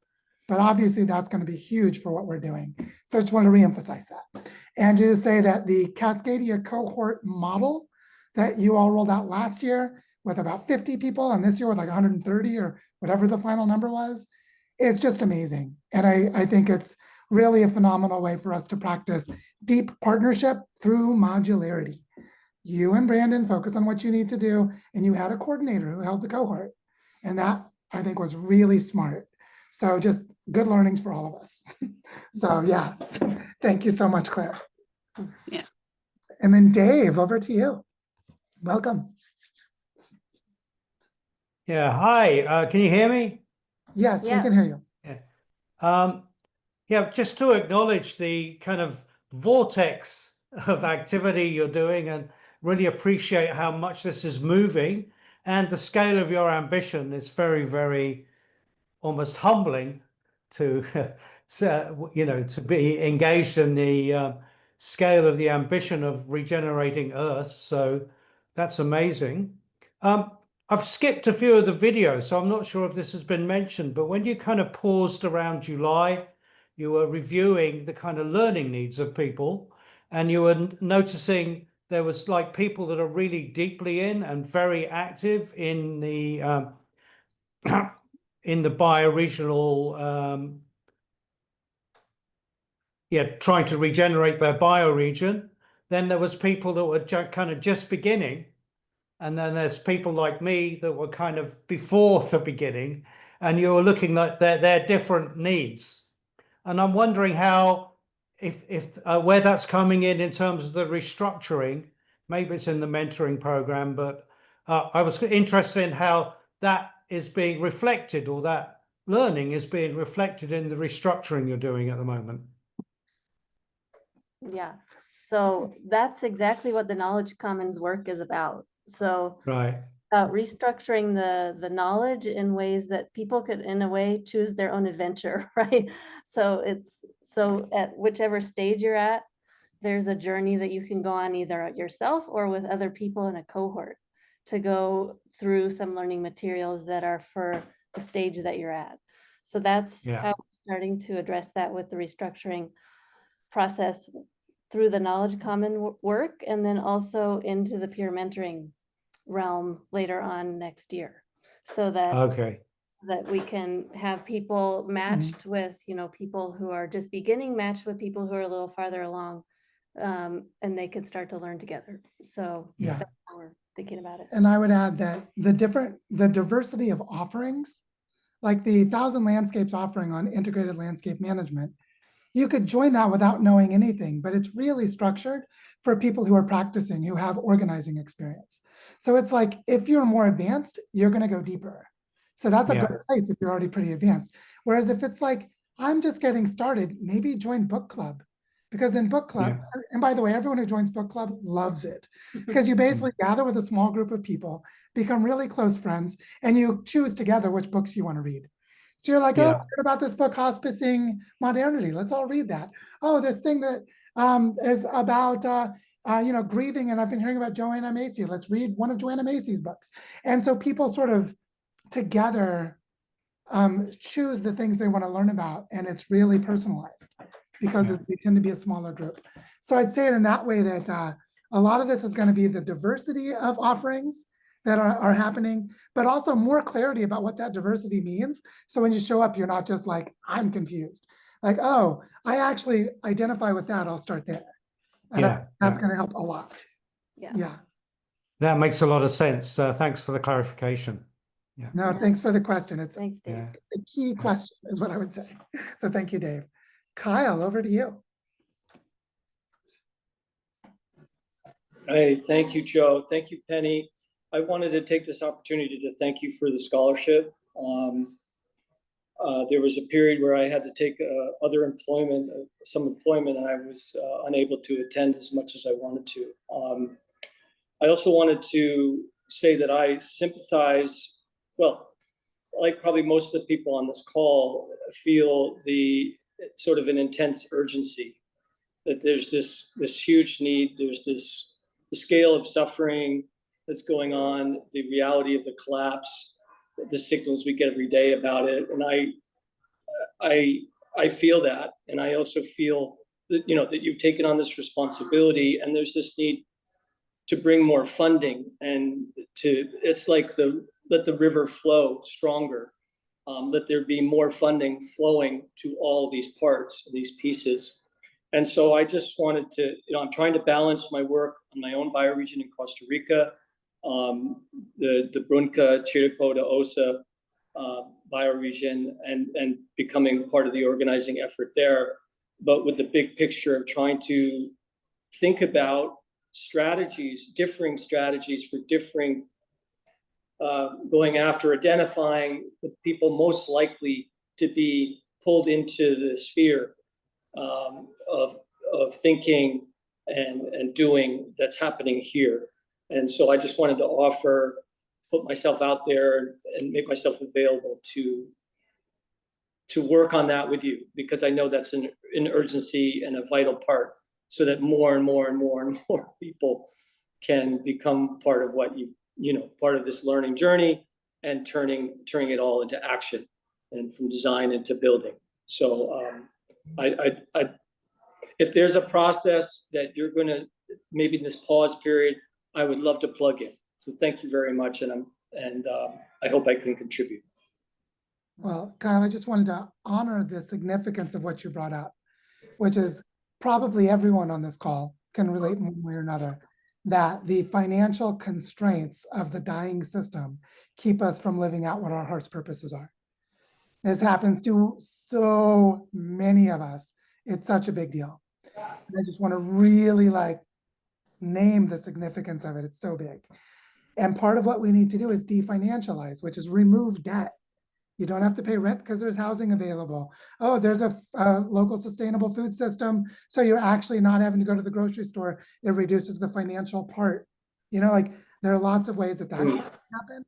but obviously that's going to be huge for what we're doing. So I just want to reemphasize that. And to say that the Cascadia cohort model that you all rolled out last year with about 50 people and this year with like 130 or whatever the final number was, it's just amazing. And I think it's really a phenomenal way for us to practice deep partnership through modularity. you and Brandon focus on what you need to do, and you had a coordinator who held the cohort. And that, I think, was really smart. So just good learnings for all of us. So yeah, thank you so much, Claire. Yeah. And then Dave, over to you. Welcome. Yeah, hi. Can you hear me? Yes, we Yeah. can hear you. Yeah, just to acknowledge the kind of vortex of activity you're doing and really appreciate how much this is moving and the scale of your ambition is very, very almost humbling to, to be engaged in the scale of the ambition of regenerating Earth. So that's amazing. I've skipped a few of the videos, so I'm not sure if this has been mentioned, but when you kind of paused around July, you were reviewing the kind of learning needs of people, and you were noticing there was like people that are really deeply in and very active in the in the bioregional, trying to regenerate their bioregion. Then there was people that were kind of just beginning. And then there's people like me that were kind of before the beginning, and you were looking at their different needs. And I'm wondering how, if where that's coming in terms of the restructuring. Maybe it's in the mentoring program, but I was interested in how that is being reflected, or that learning is being reflected in the restructuring you're doing at the moment. Yeah, so that's exactly what the Knowledge Commons work is about. So Right. restructuring the knowledge in ways that people could, in a way, choose their own adventure, right? So at whichever stage you're at, there's a journey that you can go on either yourself or with other people in a cohort to go through some learning materials that are for the stage that you're at. So that's how we're starting to address that with the restructuring process through the Knowledge Common work, and then also into the peer mentoring realm later on next year, so that we can have people matched with, people who are just beginning, matched with people who are a little farther along, and they could start to learn together. So Yeah, that's how we're thinking about it. and I would add that the diversity of offerings, like the 1,000 Landscapes offering on integrated landscape management, you could join that without knowing anything, but it's really structured for people who are practicing, who have organizing experience. So it's like, if you're more advanced, you're going to go deeper. So that's a good place if you're already pretty advanced. Whereas if it's like, I'm just getting started, maybe join book club. Because in book club, and by the way, everyone who joins book club loves it, because you basically gather with a small group of people, become really close friends, and you choose together which books you want to read. So you're like, oh, I heard about this book, Hospicing Modernity. Let's all read that. Oh, this thing that is about grieving, and I've been hearing about Joanna Macy. Let's read one of Joanna Macy's books. And so people sort of together choose the things they want to learn about, and it's really personalized because they tend to be a smaller group. So I'd say it in that way, that a lot of this is going to be the diversity of offerings that are happening, but also more clarity about what that diversity means. So when you show up, you're not just like, I'm confused. Like, oh, I actually identify with that. I'll start there. And that's going to help a lot. Yeah. That makes a lot of sense. Thanks for the clarification. No, thanks for the question. Thanks, Dave. It's a key question, is what I would say. So thank you, Dave. Kyle, over to you. Hey, thank you, Joe. Thank you, Penny. I wanted to take this opportunity to thank you for the scholarship. There was a period where I had to take other employment, some employment, and I was unable to attend as much as I wanted to. I also wanted to say that I sympathize, well, like probably most of the people on this call, feel the sort of an intense urgency that there's this huge need, there's the scale of suffering that's going on, the reality of the collapse, the signals we get every day about it. And I feel that. And I also feel that, that you've taken on this responsibility, and there's this need to bring more funding, and it's like let the river flow stronger. Let there be more funding flowing to all these parts, these pieces. And so I just wanted to, I'm trying to balance my work on my own bioregion in Costa Rica, the Brunca, Chiricoda, Osa bioregion, and becoming part of the organizing effort there. But with the big picture of trying to think about strategies, differing strategies for differing, going after identifying the people most likely to be pulled into the sphere of thinking and doing that's happening here. And so I just wanted to put myself out there and make myself available to work on that with you, because I know that's an urgency and a vital part, so that more and more and more and more people can become part of what part of this learning journey, and turning it all into action, and from design into building. So if there's a process that you're going to, maybe in this pause period, I would love to plug in. So thank you very much, and I hope I can contribute. Well, Kyle, I just wanted to honor the significance of what you brought up, which is probably everyone on this call can relate in one way or another, that the financial constraints of the dying system keep us from living out what our heart's purposes are. This happens to so many of us. It's such a big deal. And I just want to really name the significance of it. It's so big. And part of what we need to do is definancialize, which is remove debt. You don't have to pay rent because there's housing available. Oh, there's a local sustainable food system, so you're actually not having to go to the grocery store. It reduces the financial part. There are lots of ways that can happen.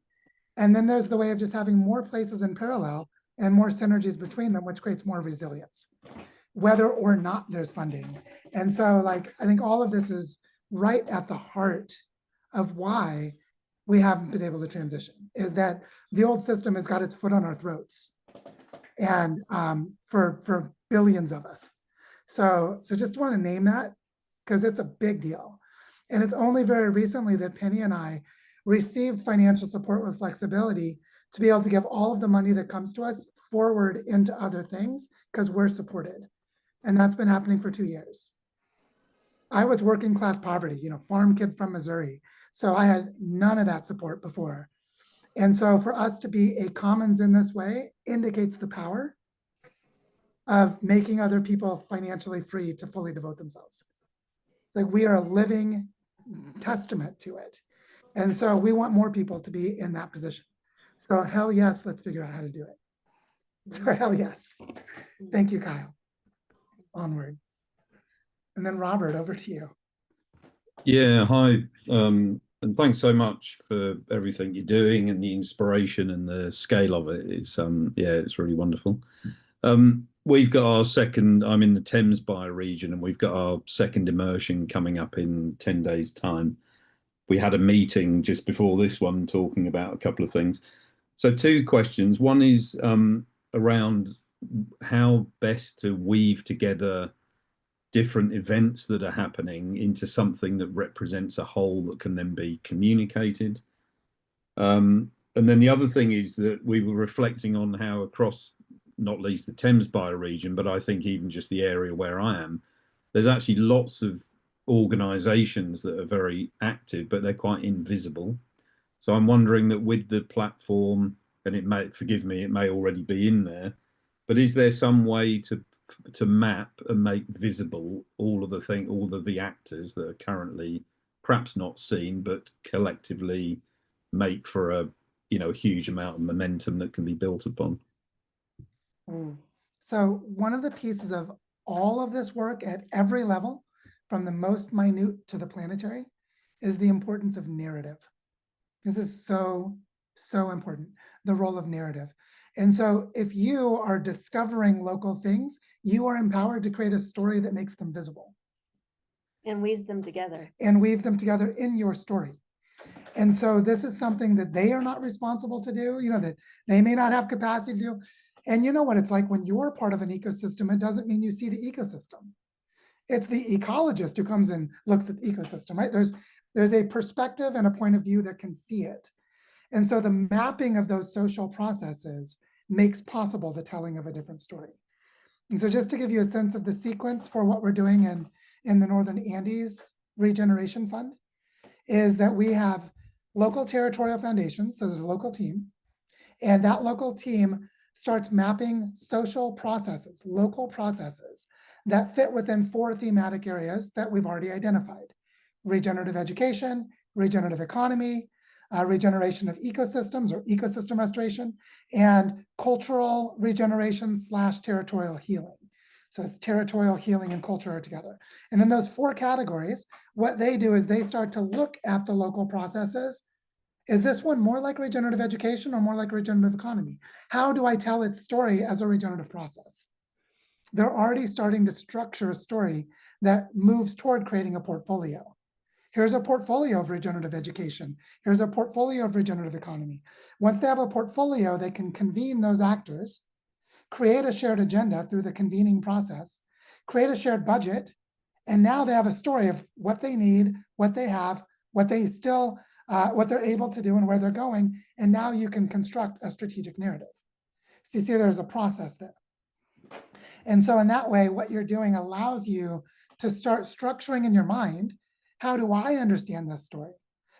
And then there's the way of just having more places in parallel and more synergies between them, which creates more resilience, whether or not there's funding. And so I think all of this is right at the heart of why we haven't been able to transition, is that the old system has got its foot on our throats, and for billions of us. So just want to name that, because it's a big deal. And it's only very recently that Penny and I received financial support with flexibility to be able to give all of the money that comes to us forward into other things, because we're supported. And that's been happening for 2 years. I was working class poverty, farm kid from Missouri. So I had none of that support before. And so for us to be a commons in this way indicates the power of making other people financially free to fully devote themselves. It's we are a living testament to it. And so we want more people to be in that position. So hell yes, let's figure out how to do it. So hell yes. Thank you, Kyle. Onward. And then Robert, over to you. Yeah, hi. And thanks so much for everything you're doing and the inspiration and the scale of it. It's it's really wonderful. We've got our second, I'm in the Thames bioregion, and we've got our second immersion coming up in 10 days' time. We had a meeting just before this one talking about a couple of things. So 2 questions. One is around how best to weave together different events that are happening into something that represents a whole that can then be communicated. And then the other thing is that we were reflecting on how across not least the Thames bioregion, but I think even just the area where I am, there's actually lots of organizations that are very active, but they're quite invisible. So I'm wondering that with the platform, and it may, forgive me, it may already be in there, but is there some way to map and make visible all of the actors that are currently perhaps not seen, but collectively make for a huge amount of momentum that can be built upon? So one of the pieces of all of this work at every level, from the most minute to the planetary, is the importance of narrative. This is so important, the role of narrative. And so if you are discovering local things, you are empowered to create a story that makes them visible. And weaves them together. And weave them together in your story. And so this is something that they are not responsible to do, that they may not have capacity to do. And you know what it's like when you're part of an ecosystem, it doesn't mean you see the ecosystem. It's the ecologist who comes and looks at the ecosystem, right? There's a perspective and a point of view that can see it. And so the mapping of those social processes makes possible the telling of a different story. And so just to give you a sense of the sequence for what we're doing in the Northern Andes Regeneration Fund is that we have local territorial foundations, so there's a local team, and that local team starts mapping social processes, local processes that fit within 4 thematic areas that we've already identified: regenerative education, regenerative economy, regeneration of ecosystems or ecosystem restoration, and cultural regeneration / territorial healing. So it's territorial healing and culture are together. And in those 4 categories, what they do is they start to look at the local processes. Is this one more like regenerative education or more like regenerative economy? How do I tell its story as a regenerative process? They're already starting to structure a story that moves toward creating a portfolio. Here's a portfolio of regenerative education. Here's a portfolio of regenerative economy. Once they have a portfolio, they can convene those actors, create a shared agenda through the convening process, create a shared budget, and now they have a story of what they need, what they have, what they still, what they're able to do and where they're going. And now you can construct a strategic narrative. So you see there's a process there. And so in that way, what you're doing allows you to start structuring in your mind, how do I understand this story?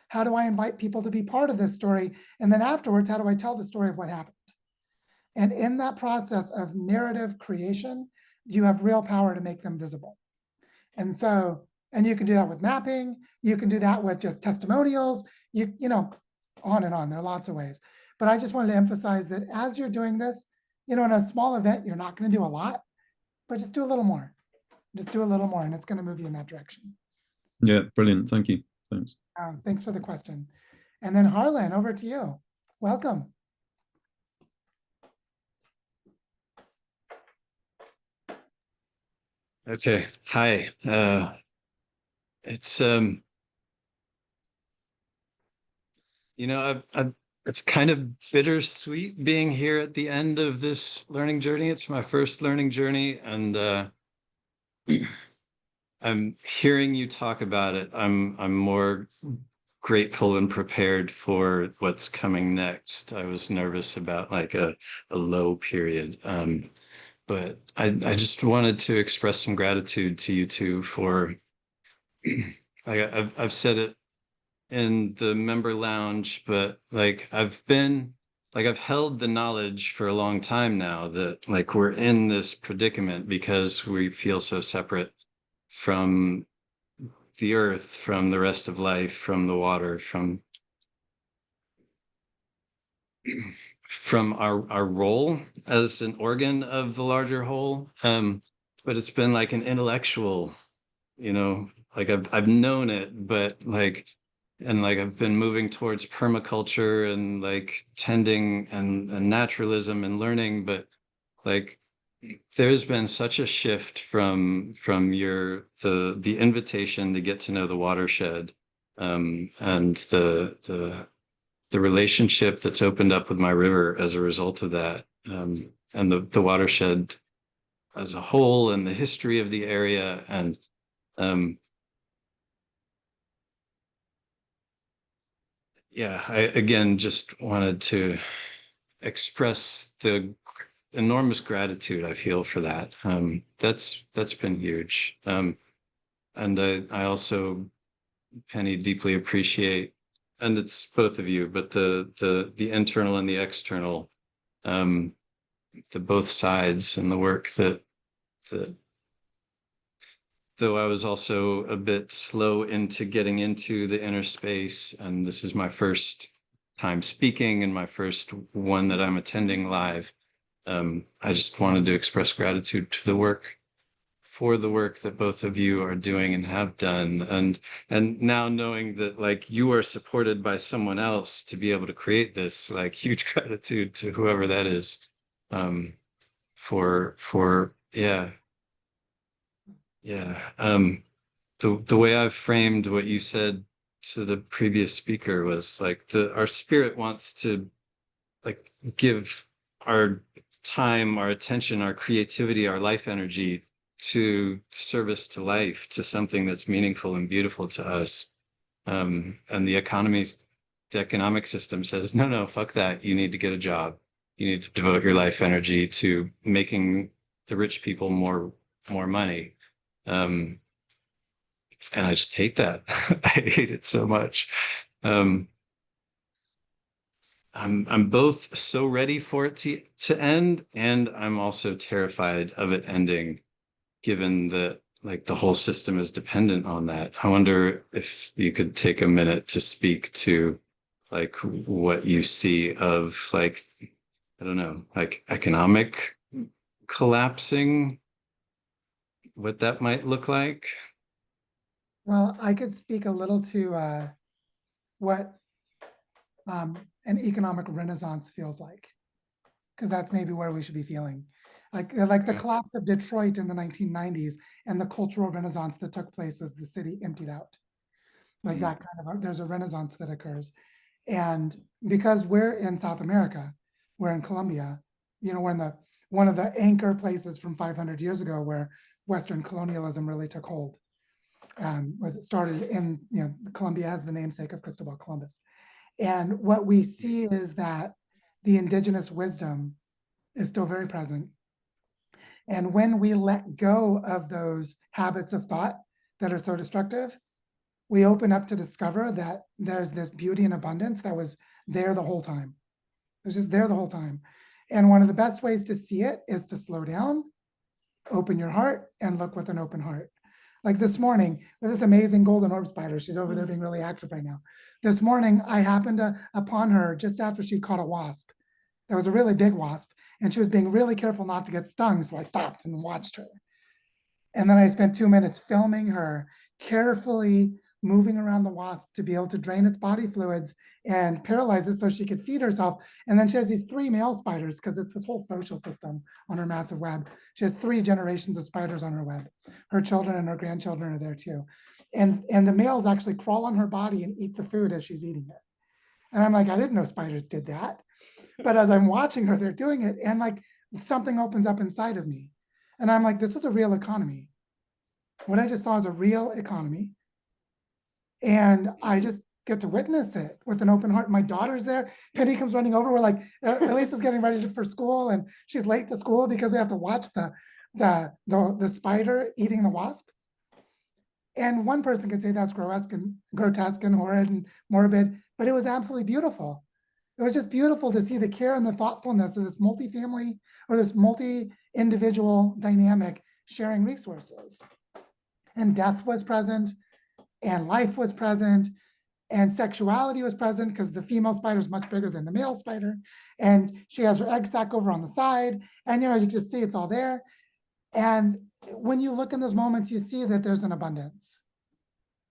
How do I invite people to be part of this story? And then afterwards, how do I tell the story of what happened? And in that process of narrative creation, you have real power to make them visible. And so, and you can do that with mapping, you can do that with just testimonials, you know, on and on. There are lots of ways. But I just wanted to emphasize that as you're doing this, you know, in a small event, you're not going to do a lot, but just do a little more. Just do a little more, and it's going to move you in that direction. Yeah, brilliant. Thank you. Thanks. Thanks for the question. And then Harlan, over to you. Welcome. Okay. Hi. It's you know, it's kind of bittersweet being here at the end of this learning journey. It's my first learning journey, and I'm hearing you talk about it. I'm more grateful and prepared for what's coming next. I was nervous about like a low period. But I just wanted to express some gratitude to you two for I've said it in the member lounge, but like I've held the knowledge for a long time now that like we're in this predicament because we feel so separate from the earth, from the rest of life, from the water, from our role as an organ of the larger whole. But it's been like an intellectual, you know, like I've known it, but like, and like I've been moving towards permaculture and like tending and naturalism and learning, but like there's been such a shift from the invitation to get to know the watershed, and the relationship that's opened up with my river as a result of that, and the watershed as a whole and the history of the area. And yeah, I again just wanted to express the enormous gratitude I feel for that. That's been huge. And I also, Penny, deeply appreciate, and it's both of you, but the internal and the external, the both sides, and the work that though I was also a bit slow into getting into the inner space, and this is my first time speaking and my first one that I'm attending live. I just wanted to express gratitude to the work, for the work that both of you are doing and have done, and now knowing that like you are supported by someone else to be able to create this, like huge gratitude to whoever that is, for yeah. The way I've framed what you said to the previous speaker was like our spirit wants to like give our time, our attention, our creativity, our life energy to service to life, to something that's meaningful and beautiful to us. And the economic system says, no, fuck that. You need to get a job. You need to devote your life energy to making the rich people more money. I just hate that. I hate it so much. I'm both so ready for it to end, and I'm also terrified of it ending, given that like the whole system is dependent on that. I wonder if you could take a minute to speak to like what you see of like, I don't know, like economic collapsing, what that might look like. Well, I could speak a little to what an economic renaissance feels like, because that's maybe where we should be feeling. Like the Okay. collapse of Detroit in the 1990s and the cultural renaissance that took place as the city emptied out. Like that kind of, there's a renaissance that occurs. And because we're in South America, we're in Colombia, you know, we're in one of the anchor places from 500 years ago where Western colonialism really took hold. Was it started in, you know, Colombia has the namesake of Cristobal Columbus. And what we see is that the indigenous wisdom is still very present. And when we let go of those habits of thought that are so destructive, we open up to discover that there's this beauty and abundance that was there the whole time. It was just there the whole time. And one of the best ways to see it is to slow down, open your heart, and look with an open heart. Like this morning, with this amazing golden orb spider, she's over there being really active right now. This morning, I happened upon her just after she caught a wasp. That was a really big wasp, and she was being really careful not to get stung, so I stopped and watched her. And then I spent 2 minutes filming her carefully moving around the wasp to be able to drain its body fluids and paralyze it so she could feed herself. And then she has these 3 male spiders, because it's this whole social system on her massive web. She has 3 generations of spiders on her web. Her children and her grandchildren are there too. And the males actually crawl on her body and eat the food as she's eating it. And I'm like, I didn't know spiders did that. But as I'm watching her, they're doing it. And like something opens up inside of me. And I'm like, this is a real economy. What I just saw is a real economy. And I just get to witness it with an open heart. My daughter's there. Penny comes running over. We're like, Elisa's getting ready for school, and she's late to school because we have to watch the spider eating the wasp. And one person could say that's grotesque and horrid and morbid, but it was absolutely beautiful. It was just beautiful to see the care and the thoughtfulness of this multi-family or this multi-individual dynamic sharing resources. And death was present, and life was present, and sexuality was present, because the female spider is much bigger than the male spider. And she has her egg sac over on the side. And, you know, you just see it's all there. And when you look in those moments, you see that there's an abundance.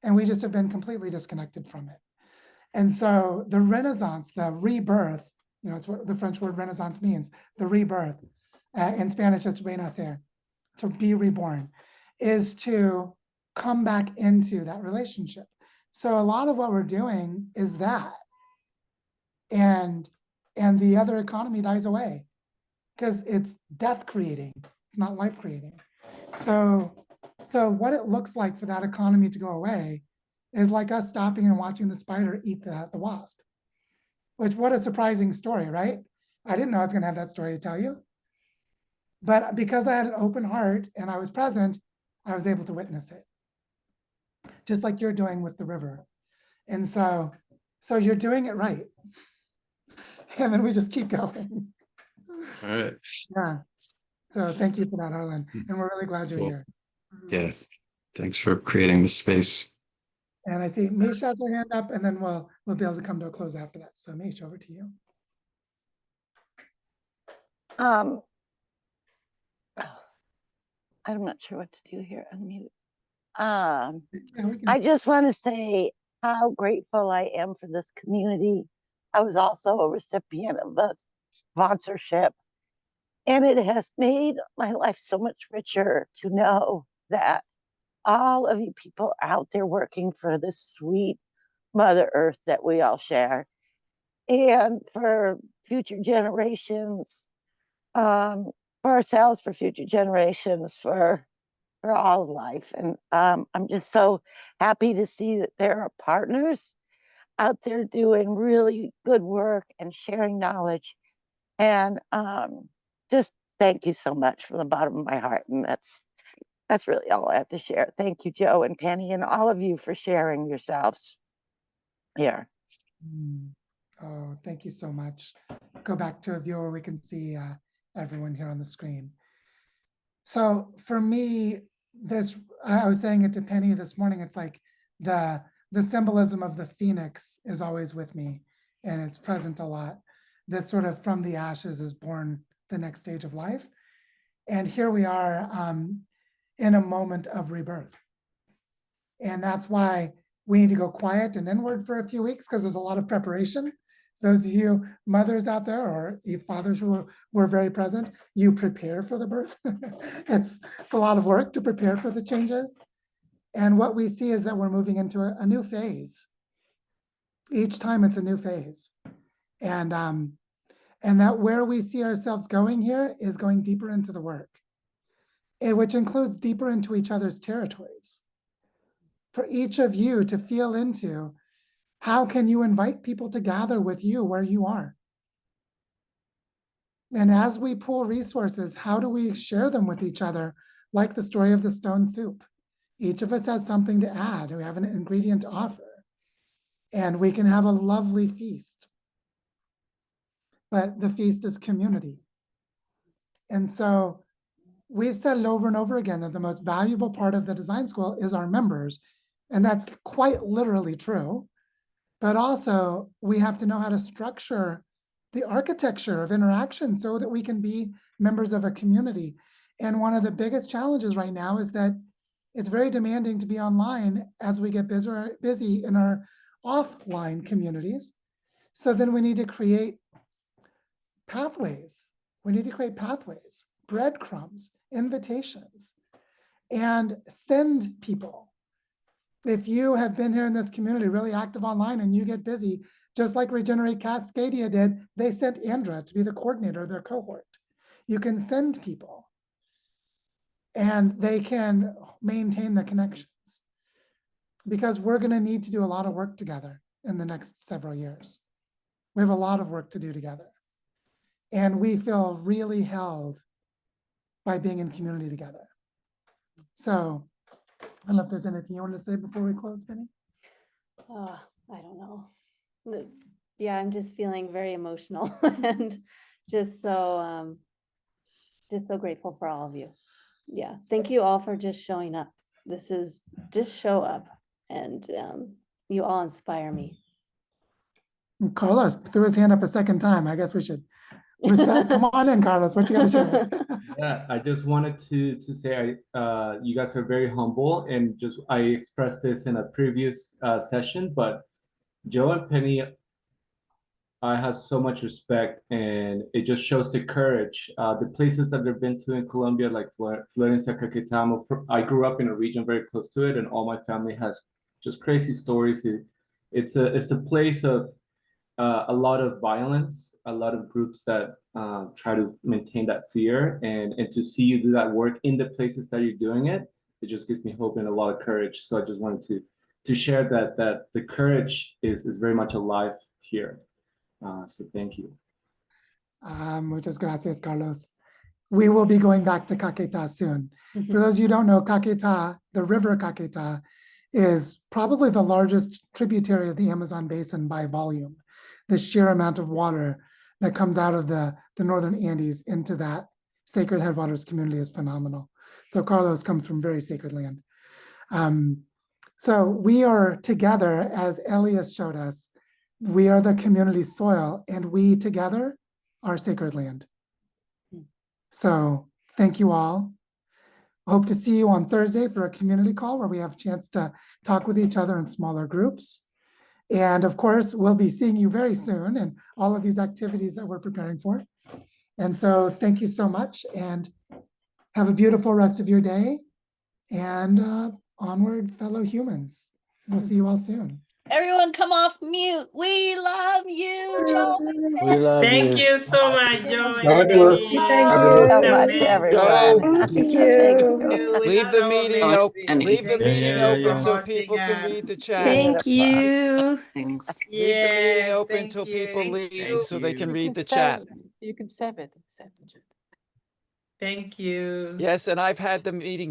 And we just have been completely disconnected from it. And so the Renaissance, the rebirth, you know, it's what the French word Renaissance means, the rebirth. In Spanish, it's renacer, to be reborn, is to come back into that relationship. So a lot of what we're doing is that. And the other economy dies away because it's death creating, it's not life creating. So what it looks like for that economy to go away is like us stopping and watching the spider eat the wasp. Which, what a surprising story, right? I didn't know I was going to have that story to tell you. But because I had an open heart and I was present, I was able to witness it. Just like you're doing with the river. And so you're doing it right. And then we just keep going. All right. Yeah. So thank you for that, Harlan. And we're really glad you're Cool. here. Yeah. Thanks for creating the space. And I see Misha has her hand up, and then we'll be able to come to a close after that. So Misha, over to you. I'm not sure what to do here. Unmute. I just want to say how grateful I am for this community. I was also a recipient of the sponsorship, and it has made my life so much richer to know that all of you people out there working for this sweet Mother Earth that we all share, and for future generations, for ourselves, for future generations, for all of life. And I'm just so happy to see that there are partners out there doing really good work and sharing knowledge. And just thank you so much from the bottom of my heart. And That's really all I have to share. Thank you, Joe and Penny, and all of you for sharing yourselves here. Oh, thank you so much. Go back to a view where we can see everyone here on the screen. So for me, this, I was saying it to Penny this morning, it's like the symbolism of the phoenix is always with me, and it's present a lot. This sort of from the ashes is born the next stage of life. And here we are in a moment of rebirth. And that's why we need to go quiet and inward for a few weeks, because there's a lot of preparation. Those of you mothers out there, or you fathers who were very present, you prepare for the birth. It's a lot of work to prepare for the changes. And what we see is that we're moving into a new phase. Each time it's a new phase. And that where we see ourselves going here is going deeper into the work, which includes deeper into each other's territories. For each of you to feel into, how can you invite people to gather with you where you are? And as we pool resources, how do we share them with each other? Like the story of the stone soup. Each of us has something to add. We have an ingredient to offer. And we can have a lovely feast. But the feast is community. And so we've said it over and over again that the most valuable part of the design school is our members. And that's quite literally true. But also, we have to know how to structure the architecture of interaction so that we can be members of a community. And one of the biggest challenges right now is that it's very demanding to be online as we get busy in our offline communities. So then we need to create pathways. We need to create pathways, breadcrumbs, invitations, and send people. If you have been here in this community, really active online, and you get busy, just like Regenerate Cascadia did, they sent Andra to be the coordinator of their cohort. You can send people, and they can maintain the connections, because we're going to need to do a lot of work together in the next several years. We have a lot of work to do together, and we feel really held by being in community together. So I don't know if there's anything you want to say before we close, Penny? I don't know. Yeah, I'm just feeling very emotional and just so grateful for all of you. Yeah, thank you all for just showing up. This is just show up, and you all inspire me. And Carlos threw his hand up a second time. I guess we should respect. Come on in, Carlos. What you got to share? Yeah, I just wanted to say you guys are very humble, and just I expressed this in a previous session, but Joe and Penny, I have so much respect, and it just shows the courage. The places that they've been to in Colombia, like Florencia, Caquetá. I grew up in a region very close to it, and all my family has just crazy stories. It's a place of a lot of violence, a lot of groups that try to maintain that fear, and to see you do that work in the places that you're doing it, it just gives me hope and a lot of courage. So I just wanted to share that the courage is very much alive here. So thank you. Muchas gracias, Carlos. We will be going back to Caquetá soon. For those of you who don't know, Caquetá, the river Caquetá, is probably the largest tributary of the Amazon basin by volume. The sheer amount of water that comes out of the northern Andes into that sacred headwaters community is phenomenal. So Carlos comes from very sacred land. So we are together, as Elias showed us, we are the community soil, and we together are sacred land. So thank you all. Hope to see you on Thursday for a community call where we have a chance to talk with each other in smaller groups. And of course, we'll be seeing you very soon in all of these activities that we're preparing for. And so thank you so much, and have a beautiful rest of your day. And onward, fellow humans. We'll see you all soon. Everyone come off mute. We love you, Joe. We love Thank you. you so much, Joe and Thank you. Penny. Thank Have a you good so day. much, Amazing. everyone. Thank Thank you. you. Leave the meeting open. And Leave the Thank meeting you open for so hosting people can read us. the chat. Thank Beautiful. you. thanks. Leave the meeting Yes, open thank till you. people leave so they can read the chat. You can save it. Save the chat. Thank you. Yes, and I've had the meeting